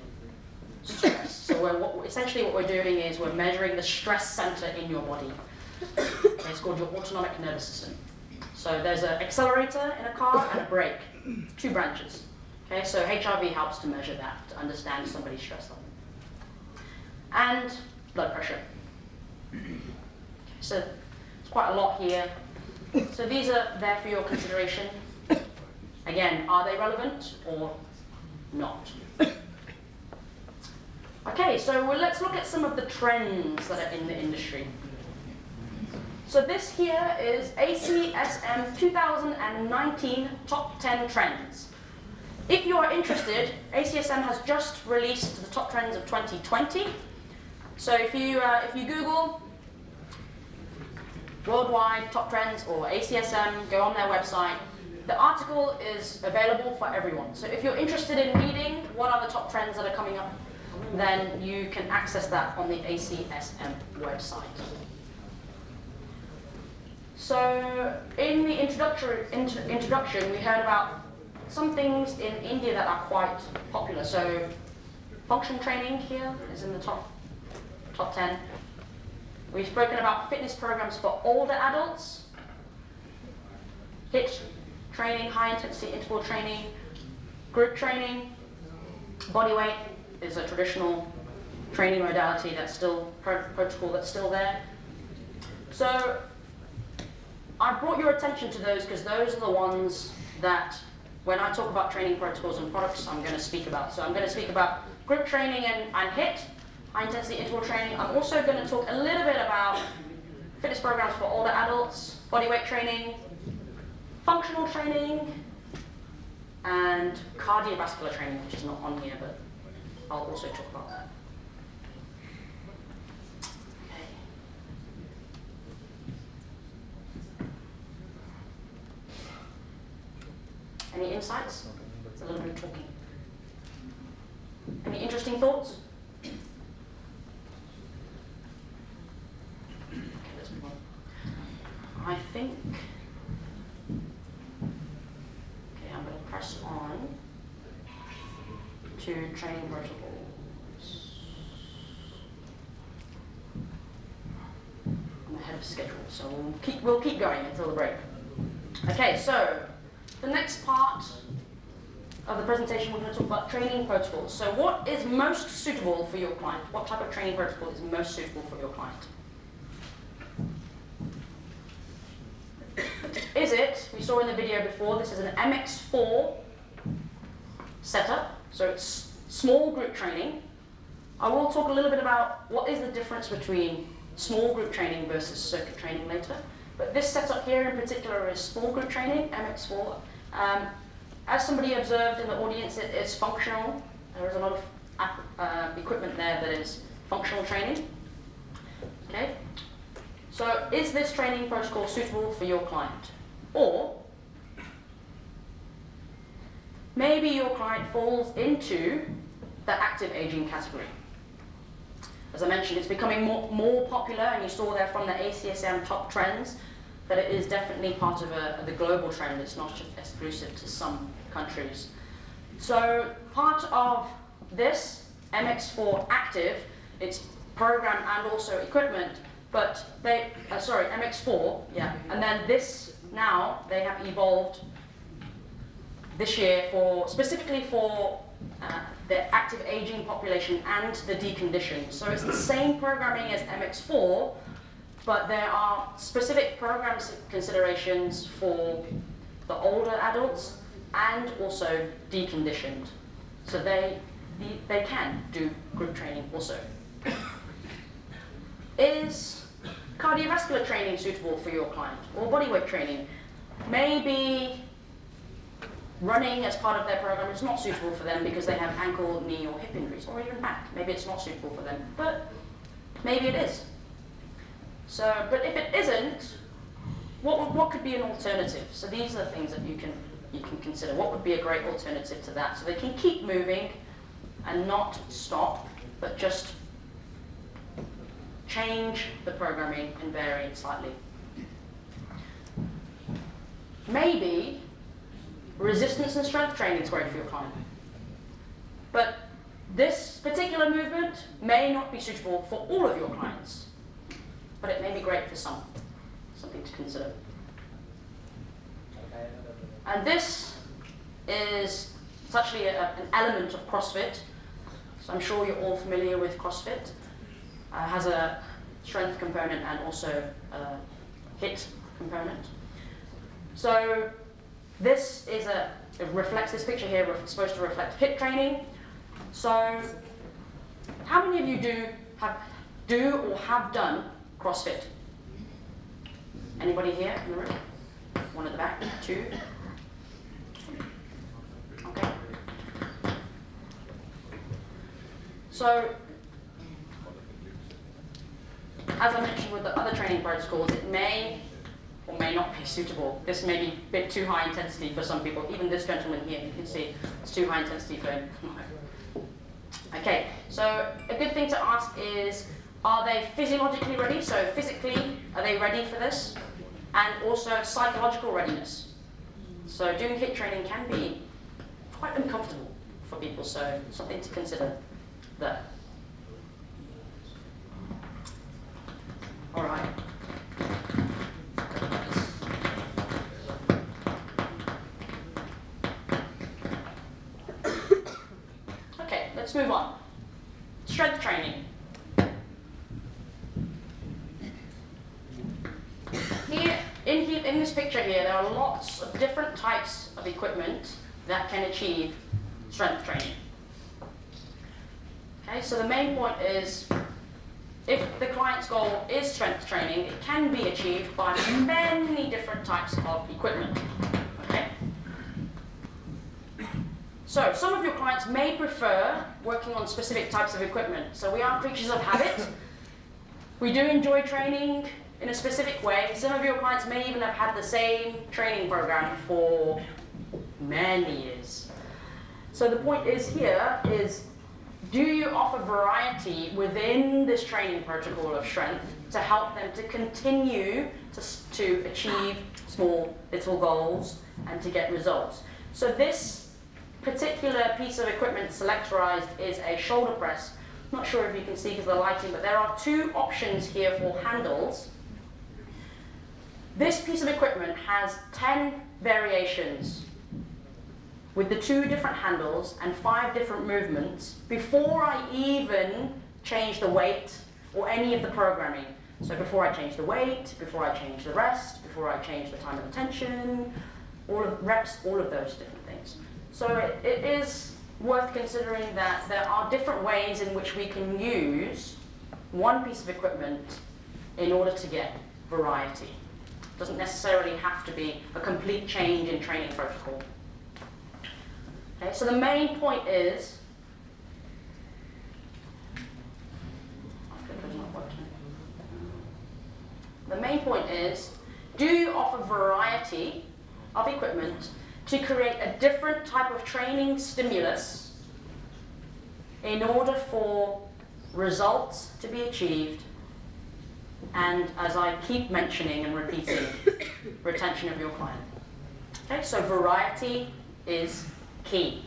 stress. So essentially what we're doing is we're measuring the stress center in your body. It's called your autonomic nervous system. So there's an accelerator in a car and a brake, 2 branches. Okay, so HRV helps to measure that, to understand somebody's stress level. And blood pressure. So it's quite a lot here. So these are there for your consideration. Again, are they relevant or not? Okay, so let's look at some of the trends that are in the industry. So this here is ACSM 2019 Top 10 Trends. If you are interested, ACSM has just released the top trends of 2020. So if you Google worldwide top trends or ACSM, go on their website. The article is available for everyone. So if you're interested in reading what are the top trends that are coming up, then you can access that on the ACSM website. So in the introduction, we heard about some things in India that are quite popular. So functional training here is in the top 10. We've spoken about fitness programs for older adults, HIIT training, high intensity interval training, group training, body weight is a traditional training modality that's still, protocol that's still there. So I brought your attention to those because those are the ones that when I talk about training protocols and products, I'm going to speak about. So I'm going to speak about group training and HIIT, high intensity interval training. I'm also going to talk a little bit about fitness programs for older adults, body weight training, functional training, and cardiovascular training, which is not on here, but I'll also talk about that. Okay. Any insights? It's a little bit of talking. Any interesting thoughts? Okay, let's move on. I think. Okay, I'm going to press on to training protocols. I'm ahead of schedule. So we'll keep going until the break. Okay, so the next part of the presentation, we're going to talk about training protocols. So what is most suitable for your client? What type of training protocol is most suitable for your client? Is it, we saw in the video before, this is an MX4 setup, so it's small group training. I will talk a little bit about what is the difference between small group training versus circuit training later. But this setup here in particular is small group training, MX4. As somebody observed in the audience, it is functional. There is a lot of equipment there that is functional training. Okay. So is this training protocol suitable for your client? Or maybe your client falls into the active aging category. As I mentioned, it's becoming more popular, and you saw there from the ACSM top trends that it is definitely part of the global trend. It's not just exclusive to some countries. So part of this MX4 active, it's program and also equipment, but they, sorry, MX4, yeah, and then this now they have evolved this year specifically for the active aging population and the deconditioned. So it's the same programming as MX4, but there are specific program considerations for the older adults and also deconditioned. So they can do group training also. Is cardiovascular training suitable for your client, or bodyweight training? Maybe running as part of their program is not suitable for them because they have ankle, knee, or hip injuries, or even back. Maybe it's not suitable for them, but maybe it is. So, but if it isn't, what could be an alternative? So these are the things that you can consider. What would be a great alternative to that? So they can keep moving and not stop, but just change the programming and vary it slightly. Maybe resistance and strength training is great for your client. But this particular movement may not be suitable for all of your clients, but it may be great for some. Something to consider. And this is actually an element of CrossFit. So I'm sure you're all familiar with CrossFit. Has a strength component and also a HIIT component. So this is this picture here is supposed to reflect HIIT training. So how many of you do or have done CrossFit? Anybody here in the room? One at the back, two. Okay. So, as I mentioned with the other training protocols, it may or may not be suitable. This may be a bit too high intensity for some people. Even this gentleman here, you can see it's too high intensity for him. Okay, so a good thing to ask is, are they physiologically ready? So physically, are they ready for this? And also psychological readiness. So doing HIIT training can be quite uncomfortable for people, so something to consider there. All right. Okay, let's move on. Strength training. In this picture here, there are lots of different types of equipment that can achieve strength training. Okay, so the main point is, if the client's goal is strength training, it can be achieved by many different types of equipment. Okay? So some of your clients may prefer working on specific types of equipment. So we are creatures of habit. We do enjoy training in a specific way. Some of your clients may even have had the same training program for many years. So the point is here is, do you offer variety within this training protocol of strength to help them to continue to achieve small little goals and to get results? So this particular piece of equipment selectorized is a shoulder press. Not sure if you can see because of the lighting, but there are two options here for handles. This piece of equipment has 10 variations with the 2 different handles and 5 different movements before I even change the weight or any of the programming. So before I change the weight, before I change the rest, before I change the time of attention, all of reps, all of those different things. So it is worth considering that there are different ways in which we can use one piece of equipment in order to get variety. It doesn't necessarily have to be a complete change in training protocol. Okay, so the main point is, do you offer variety of equipment to create a different type of training stimulus in order for results to be achieved, and, as I keep mentioning and repeating, retention of your client. Okay, so variety is key.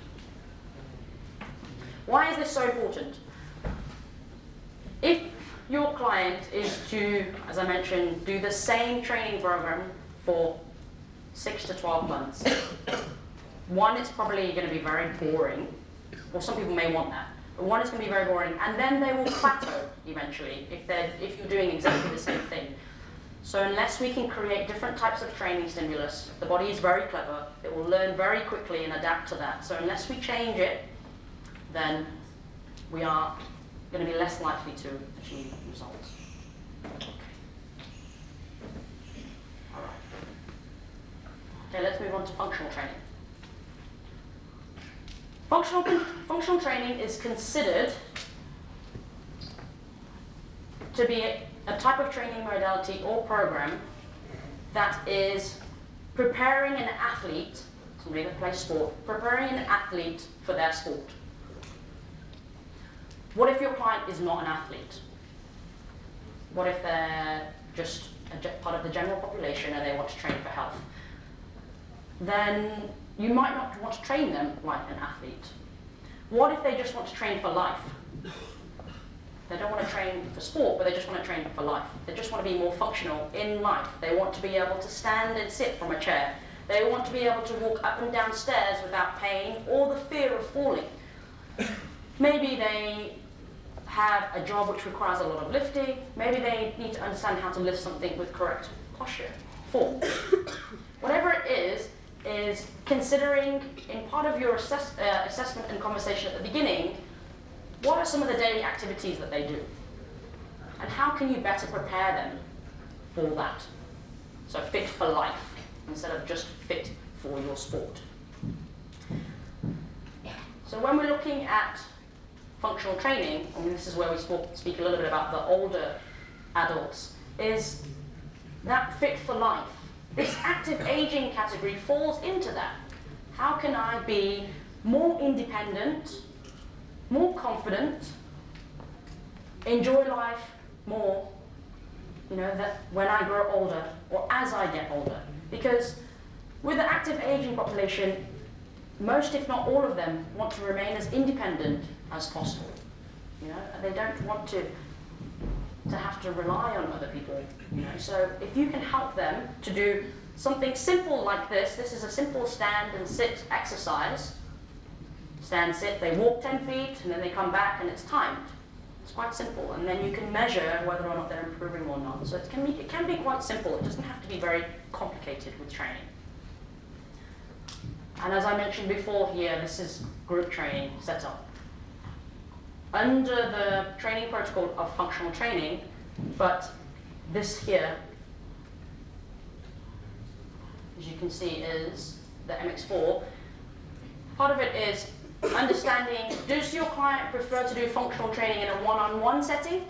Why is this so important? If your client is to, as I mentioned, do the same training program for 6 to 12 months, one, it's probably going to be very boring, or some people may want that. But one, it's going to be very boring, and then they will plateau eventually if you're doing exactly the same thing. So unless we can create different types of training stimulus, the body is very clever, it will learn very quickly and adapt to that. So unless we change it, then we are going to be less likely to achieve results. Okay. All right. Okay, let's move on to functional training. Functional training is considered to be a type of training modality or program that is preparing an athlete, somebody that plays sport, preparing an athlete for their sport. What if your client is not an athlete? What if they're just part of the general population and they want to train for health? Then you might not want to train them like an athlete. What if they just want to train for life? They don't want to train for sport, but they just want to train for life. They just want to be more functional in life. They want to be able to stand and sit from a chair. They want to be able to walk up and down stairs without pain or the fear of falling. Maybe they have a job which requires a lot of lifting. Maybe they need to understand how to lift something with correct posture, form. Whatever it is considering in part of your assessment and conversation at the beginning, what are some of the daily activities that they do? And how can you better prepare them for that? So fit for life, instead of just fit for your sport. So when we're looking at functional training, I mean, this is where we speak a little bit about the older adults, is that fit for life. This active aging category falls into that. How can I be more independent, more confident, enjoy life more, that when I grow older or as I get older? Because with the active aging population, most, if not all of them, want to remain as independent as possible. They don't want to have to rely on other people. So if you can help them to do something simple like this is a simple stand and sit exercise. Stand, sit, they walk 10 feet, and then they come back, and it's timed. It's quite simple, and then you can measure whether or not they're improving or not. So it can be quite simple. It doesn't have to be very complicated with training. And as I mentioned before here, this is group training set up. Under the training protocol of functional training, but this here, as you can see, is the MX4. Part of it is understanding, does your client prefer to do functional training in a one-on-one setting?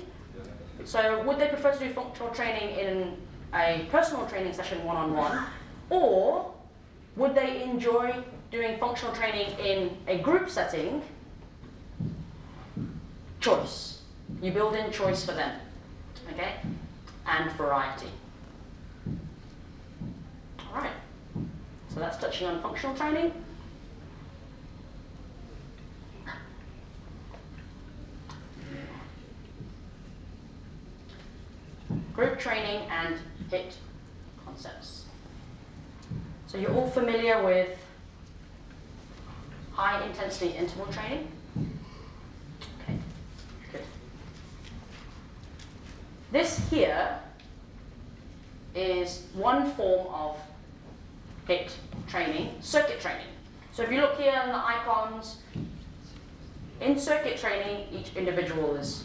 So would they prefer to do functional training in a personal training session one-on-one? Or would they enjoy doing functional training in a group setting? Choice. You build in choice for them, okay? And variety. All right. So that's touching on functional training. Group training and HIT concepts. So you're all familiar with high intensity interval training? Okay, good. This here is one form of HIIT training, circuit training. So if you look here in the icons, in circuit training, each individual is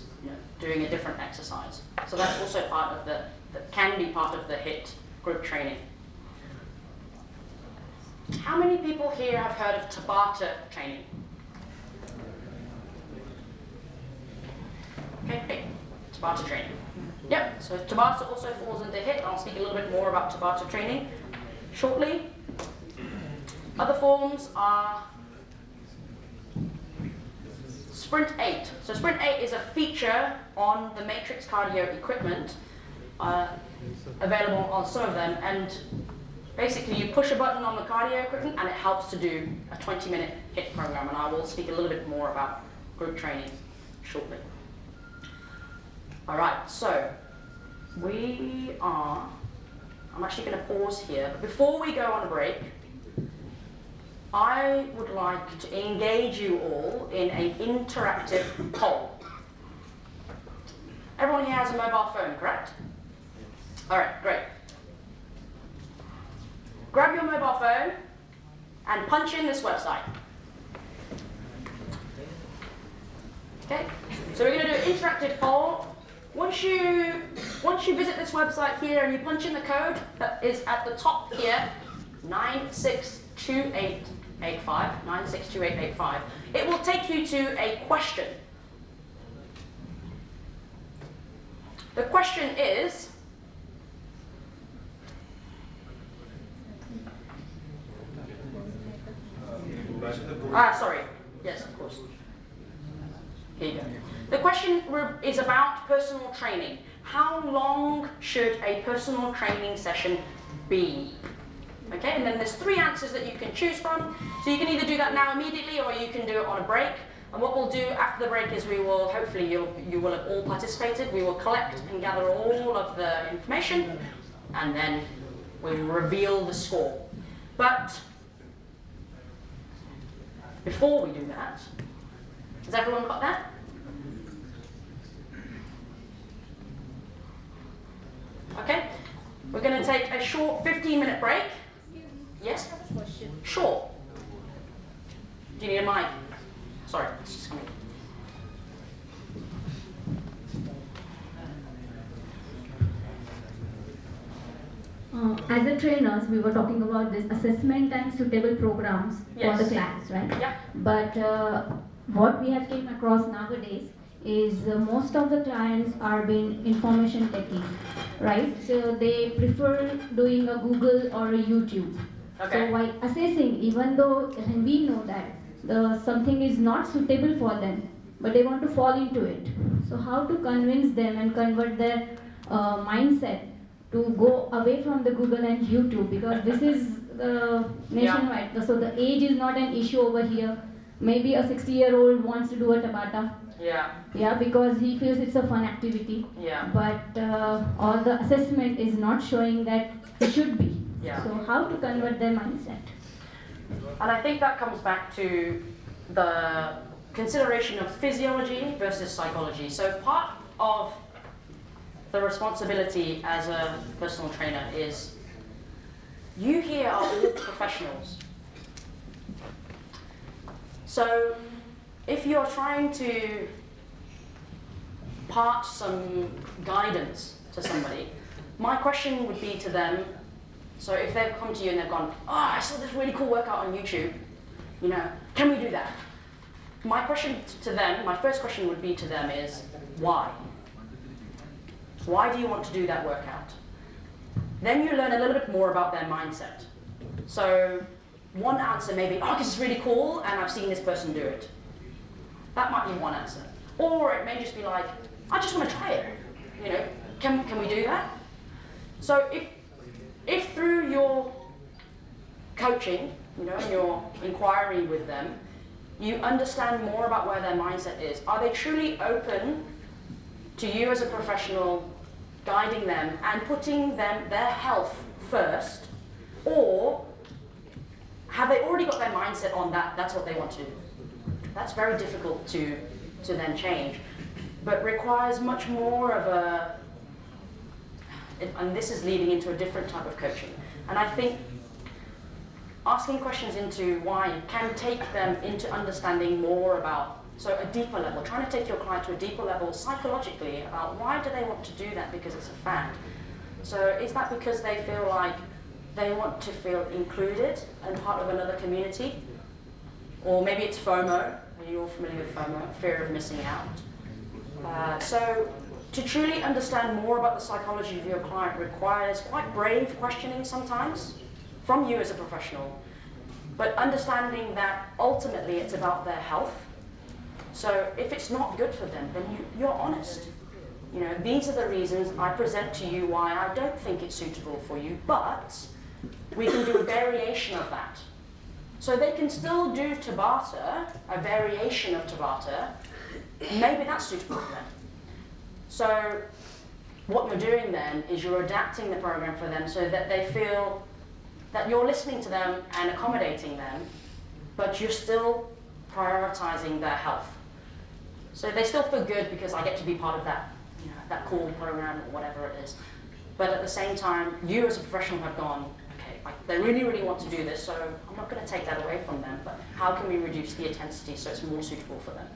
doing a different exercise. So that's also part of that can be part of the HIIT group training. How many people here have heard of Tabata training? Okay, great. Tabata training. Yep, so Tabata also falls into HIIT. I'll speak a little bit more about Tabata training shortly. Other forms are Sprint 8. So Sprint 8 is a feature on the Matrix cardio equipment, available on some of them, and basically you push a button on the cardio equipment and it helps to do a 20-minute HIIT program, and I will speak a little bit more about group training shortly. Alright, so I'm actually going to pause here, but before we go on a break, I would like to engage you all in an interactive poll. Everyone here has a mobile phone, correct? Alright, great. Grab your mobile phone and punch in this website. Okay, so we're going to do an interactive poll. Once you visit this website here and you punch in the code that is at the top here, 962885, it will take you to a question. The question is, sorry, yes, of course. Here you go. The question is about personal training. How long should a personal training session be? Okay, and then there's 3 answers that you can choose from. So you can either do that now immediately or you can do it on a break. And what we'll do after the break is we will, hopefully you will have all participated, we will collect and gather all of the information, and then we'll reveal the score. But before we do that, has everyone got that? Okay, we're going to take a short 15-minute break. Yes? I have a question. Sure. Do you need a mic? Sorry, it's just coming. As a trainers, we were talking about this assessment and suitable programs for the clients, right? Yeah. But what we have came across nowadays is most of the clients are being information techies, right? So they prefer doing a Google or a YouTube. Okay. So while assessing, even though we know that something is not suitable for them, but they want to fall into it. So how to convince them and convert their mindset to go away from the Google and YouTube, because this is nationwide. Yeah. So the age is not an issue over here. Maybe a 60-year-old wants to do a Tabata. Yeah. Yeah, because he feels it's a fun activity. Yeah. But all the assessment is not showing that it should be. Yeah. So how to convert their mindset? And I think that comes back to the consideration of physiology versus psychology. So part of the responsibility as a personal trainer is you here are all professionals. So if you're trying to part some guidance to somebody, my question would be to them, so if they've come to you and they've gone, oh, I saw this really cool workout on YouTube, can we do that? My question to them, my first question would be to them is, why? Why do you want to do that workout? Then you learn a little bit more about their mindset. So one answer may be, oh, because it's really cool and I've seen this person do it. That might be one answer. Or it may just be like, I just want to try it. Can we do that? So if through your coaching, and your inquiry with them, you understand more about where their mindset is, are they truly open to you as a professional guiding them and putting their health first, or have they already got their mindset on that, that's what they want to do? That's very difficult to then change, but requires much more of a, and this is leading into a different type of coaching. And I think asking questions into why can take them into understanding more about, so a deeper level, trying to take your client to a deeper level psychologically about why do they want to do that because it's a fad. So is that because they feel like they want to feel included and part of another community? Or maybe it's FOMO. Are you all familiar with FOMO? Fear of missing out. So to truly understand more about the psychology of your client requires quite brave questioning sometimes from you as a professional, but understanding that ultimately it's about their health. So if it's not good for them, then you're honest. You know, these are the reasons I present to you why I don't think it's suitable for you, but we can do a variation of that. So they can still do Tabata, a variation of Tabata, maybe that's suitable for them. So what you're doing then is you're adapting the program for them so that they feel that you're listening to them and accommodating them, but you're still prioritizing their health. So they still feel good because I get to be part of that, you know, that cool program or whatever it is. But at the same time, you as a professional have gone, okay, like they really, really want to do this, so I'm not going to take that away from them, but how can we reduce the intensity so it's more suitable for them?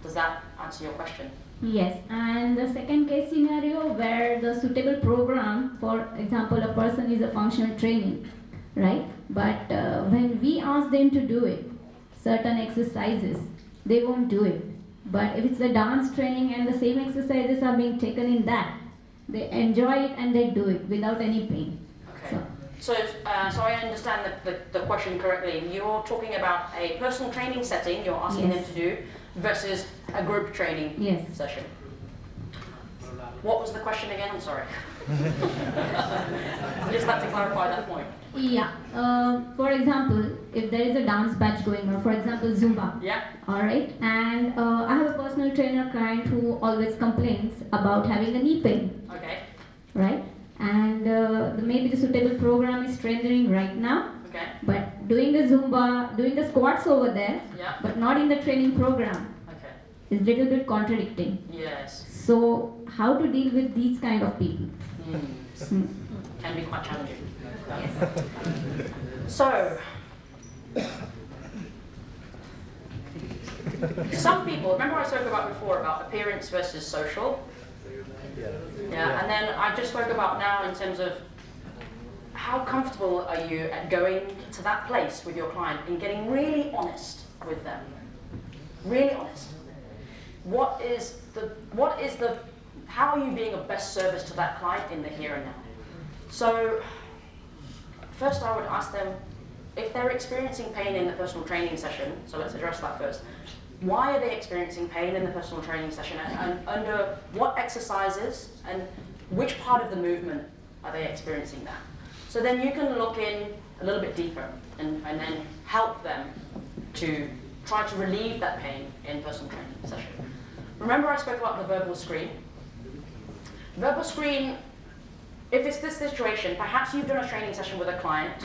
Does that answer your question? Yes, and the second case scenario where the suitable program, for example, a person is a functional training, right? But when we ask them to do it, certain exercises, they won't do it. But if it's a dance training and the same exercises are being taken in that, they enjoy it and they do it without any pain. Okay. So I understand the question correctly. You're talking about a personal training setting you're asking them to do versus a group training session. What was the question again? I'm sorry. I just have to clarify that point. Yeah. For example, if there is a dance batch going on, for example, Zumba. Yeah. All right. And I have a personal trainer client who always complains about having a knee pain. Okay. Right. And maybe the suitable program is strengthening right now. Okay. But doing the Zumba, doing the squats over there, but not in the training program, is a little bit contradicting. Yes. So how to deal with these kind of people? Can be quite challenging. So, some people, remember I spoke about before about appearance versus social? Yeah, and then I just spoke about now in terms of how comfortable are you at going to that place with your client and getting really honest with them? Really honest. How are you being of best service to that client in the here and now? So, first I would ask them, if they're experiencing pain in the personal training session, so let's address that first. Why are they experiencing pain in the personal training session, and under what exercises and which part of the movement are they experiencing that? So then you can look in a little bit deeper and then help them to try to relieve that pain in personal training session. Remember I spoke about the verbal screen? Verbal screen, if it's this situation, perhaps you've done a training session with a client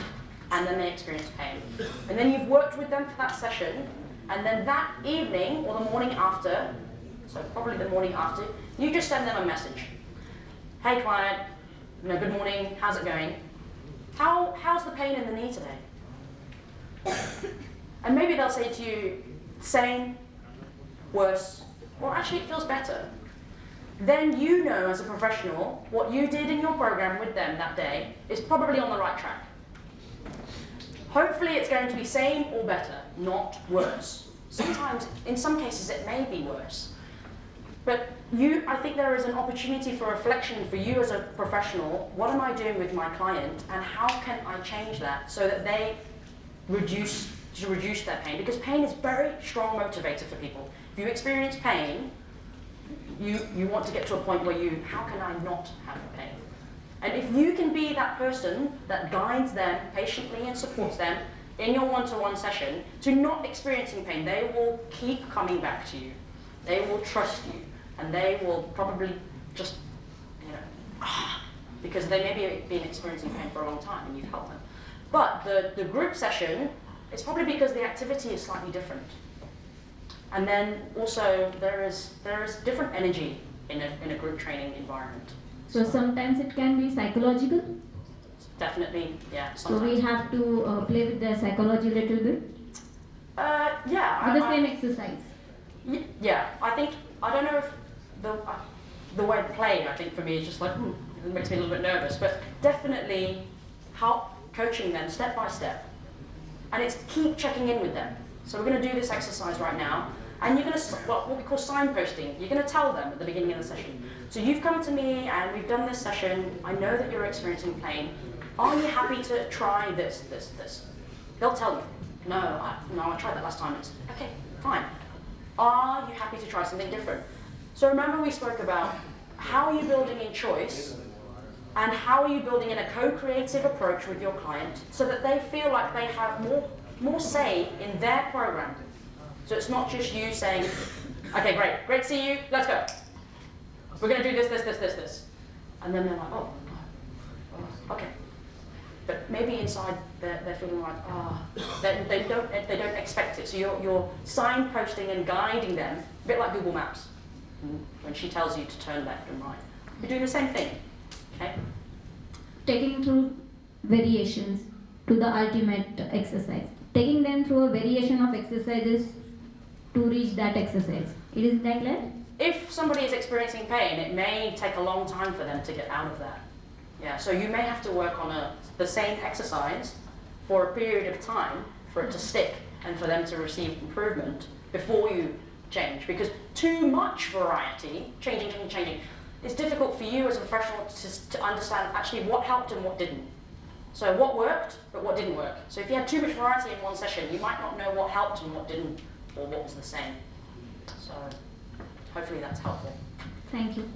and then they experience pain. And then you've worked with them for that session, and then that evening or the morning after, so probably the morning after, you just send them a message. Hey client, good morning, how's it going? How's the pain in the knee today? And maybe they'll say to you, same, worse, or actually it feels better. Then you know as a professional what you did in your program with them that day is probably on the right track. Hopefully it's going to be same or better, not worse. Sometimes, in some cases, it may be worse. But I think there is an opportunity for reflection for you as a professional. What am I doing with my client, and how can I change that so that they reduce their pain? Because pain is a very strong motivator for people. If you experience pain, you want to get to a point where how can I not have pain? And if you can be that person that guides them patiently and supports them in your one-to-one session to not experiencing pain, they will keep coming back to you. They will trust you, and they will probably just, because they may be been experiencing pain for a long time and you've helped them. But the group session, it's probably because the activity is slightly different. And then also there is different energy in a group training environment. So sometimes it can be psychological. Definitely, yeah. So Sometimes. we have to play with the psychology a little bit. Yeah. With the same exercise. Yeah, I don't know if the word play, I think for me is just like, it makes me a little bit nervous, but definitely coaching them step by step. And it's keep checking in with them. So we're going to do this exercise right now, and you're going to, what we call signposting. You're going to tell them at the beginning of the session. So you've come to me and we've done this session. I know that you're experiencing pain. Are you happy to try this? They'll tell you, no, I tried that last time. It's okay, fine. Are you happy to try something different? So remember we spoke about how are you building in choice and how are you building in a co-creative approach with your client so that they feel like they have more say in their program. So it's not just you saying, okay, great to see you, let's go. We're going to do this. And then they're like, oh, okay. But maybe inside they're feeling like, they don't expect it. So you're signposting and guiding them, a bit like Google Maps. When she tells you to turn left and right, you're doing the same thing. Okay. Taking through variations to the ultimate exercise. Taking them through a variation of exercises to reach that exercise. It is that clear? If somebody is experiencing pain, it may take a long time for them to get out of that. Yeah, so you may have to work on the same exercise for a period of time for it to stick and for them to receive improvement before you change. Because too much variety, changing, it's difficult for you as a professional to understand actually what helped and what didn't. So what worked, but what didn't work. So if you had too much variety in one session, you might not know what helped and what didn't, or what was the same. So hopefully that's helpful. Thank you.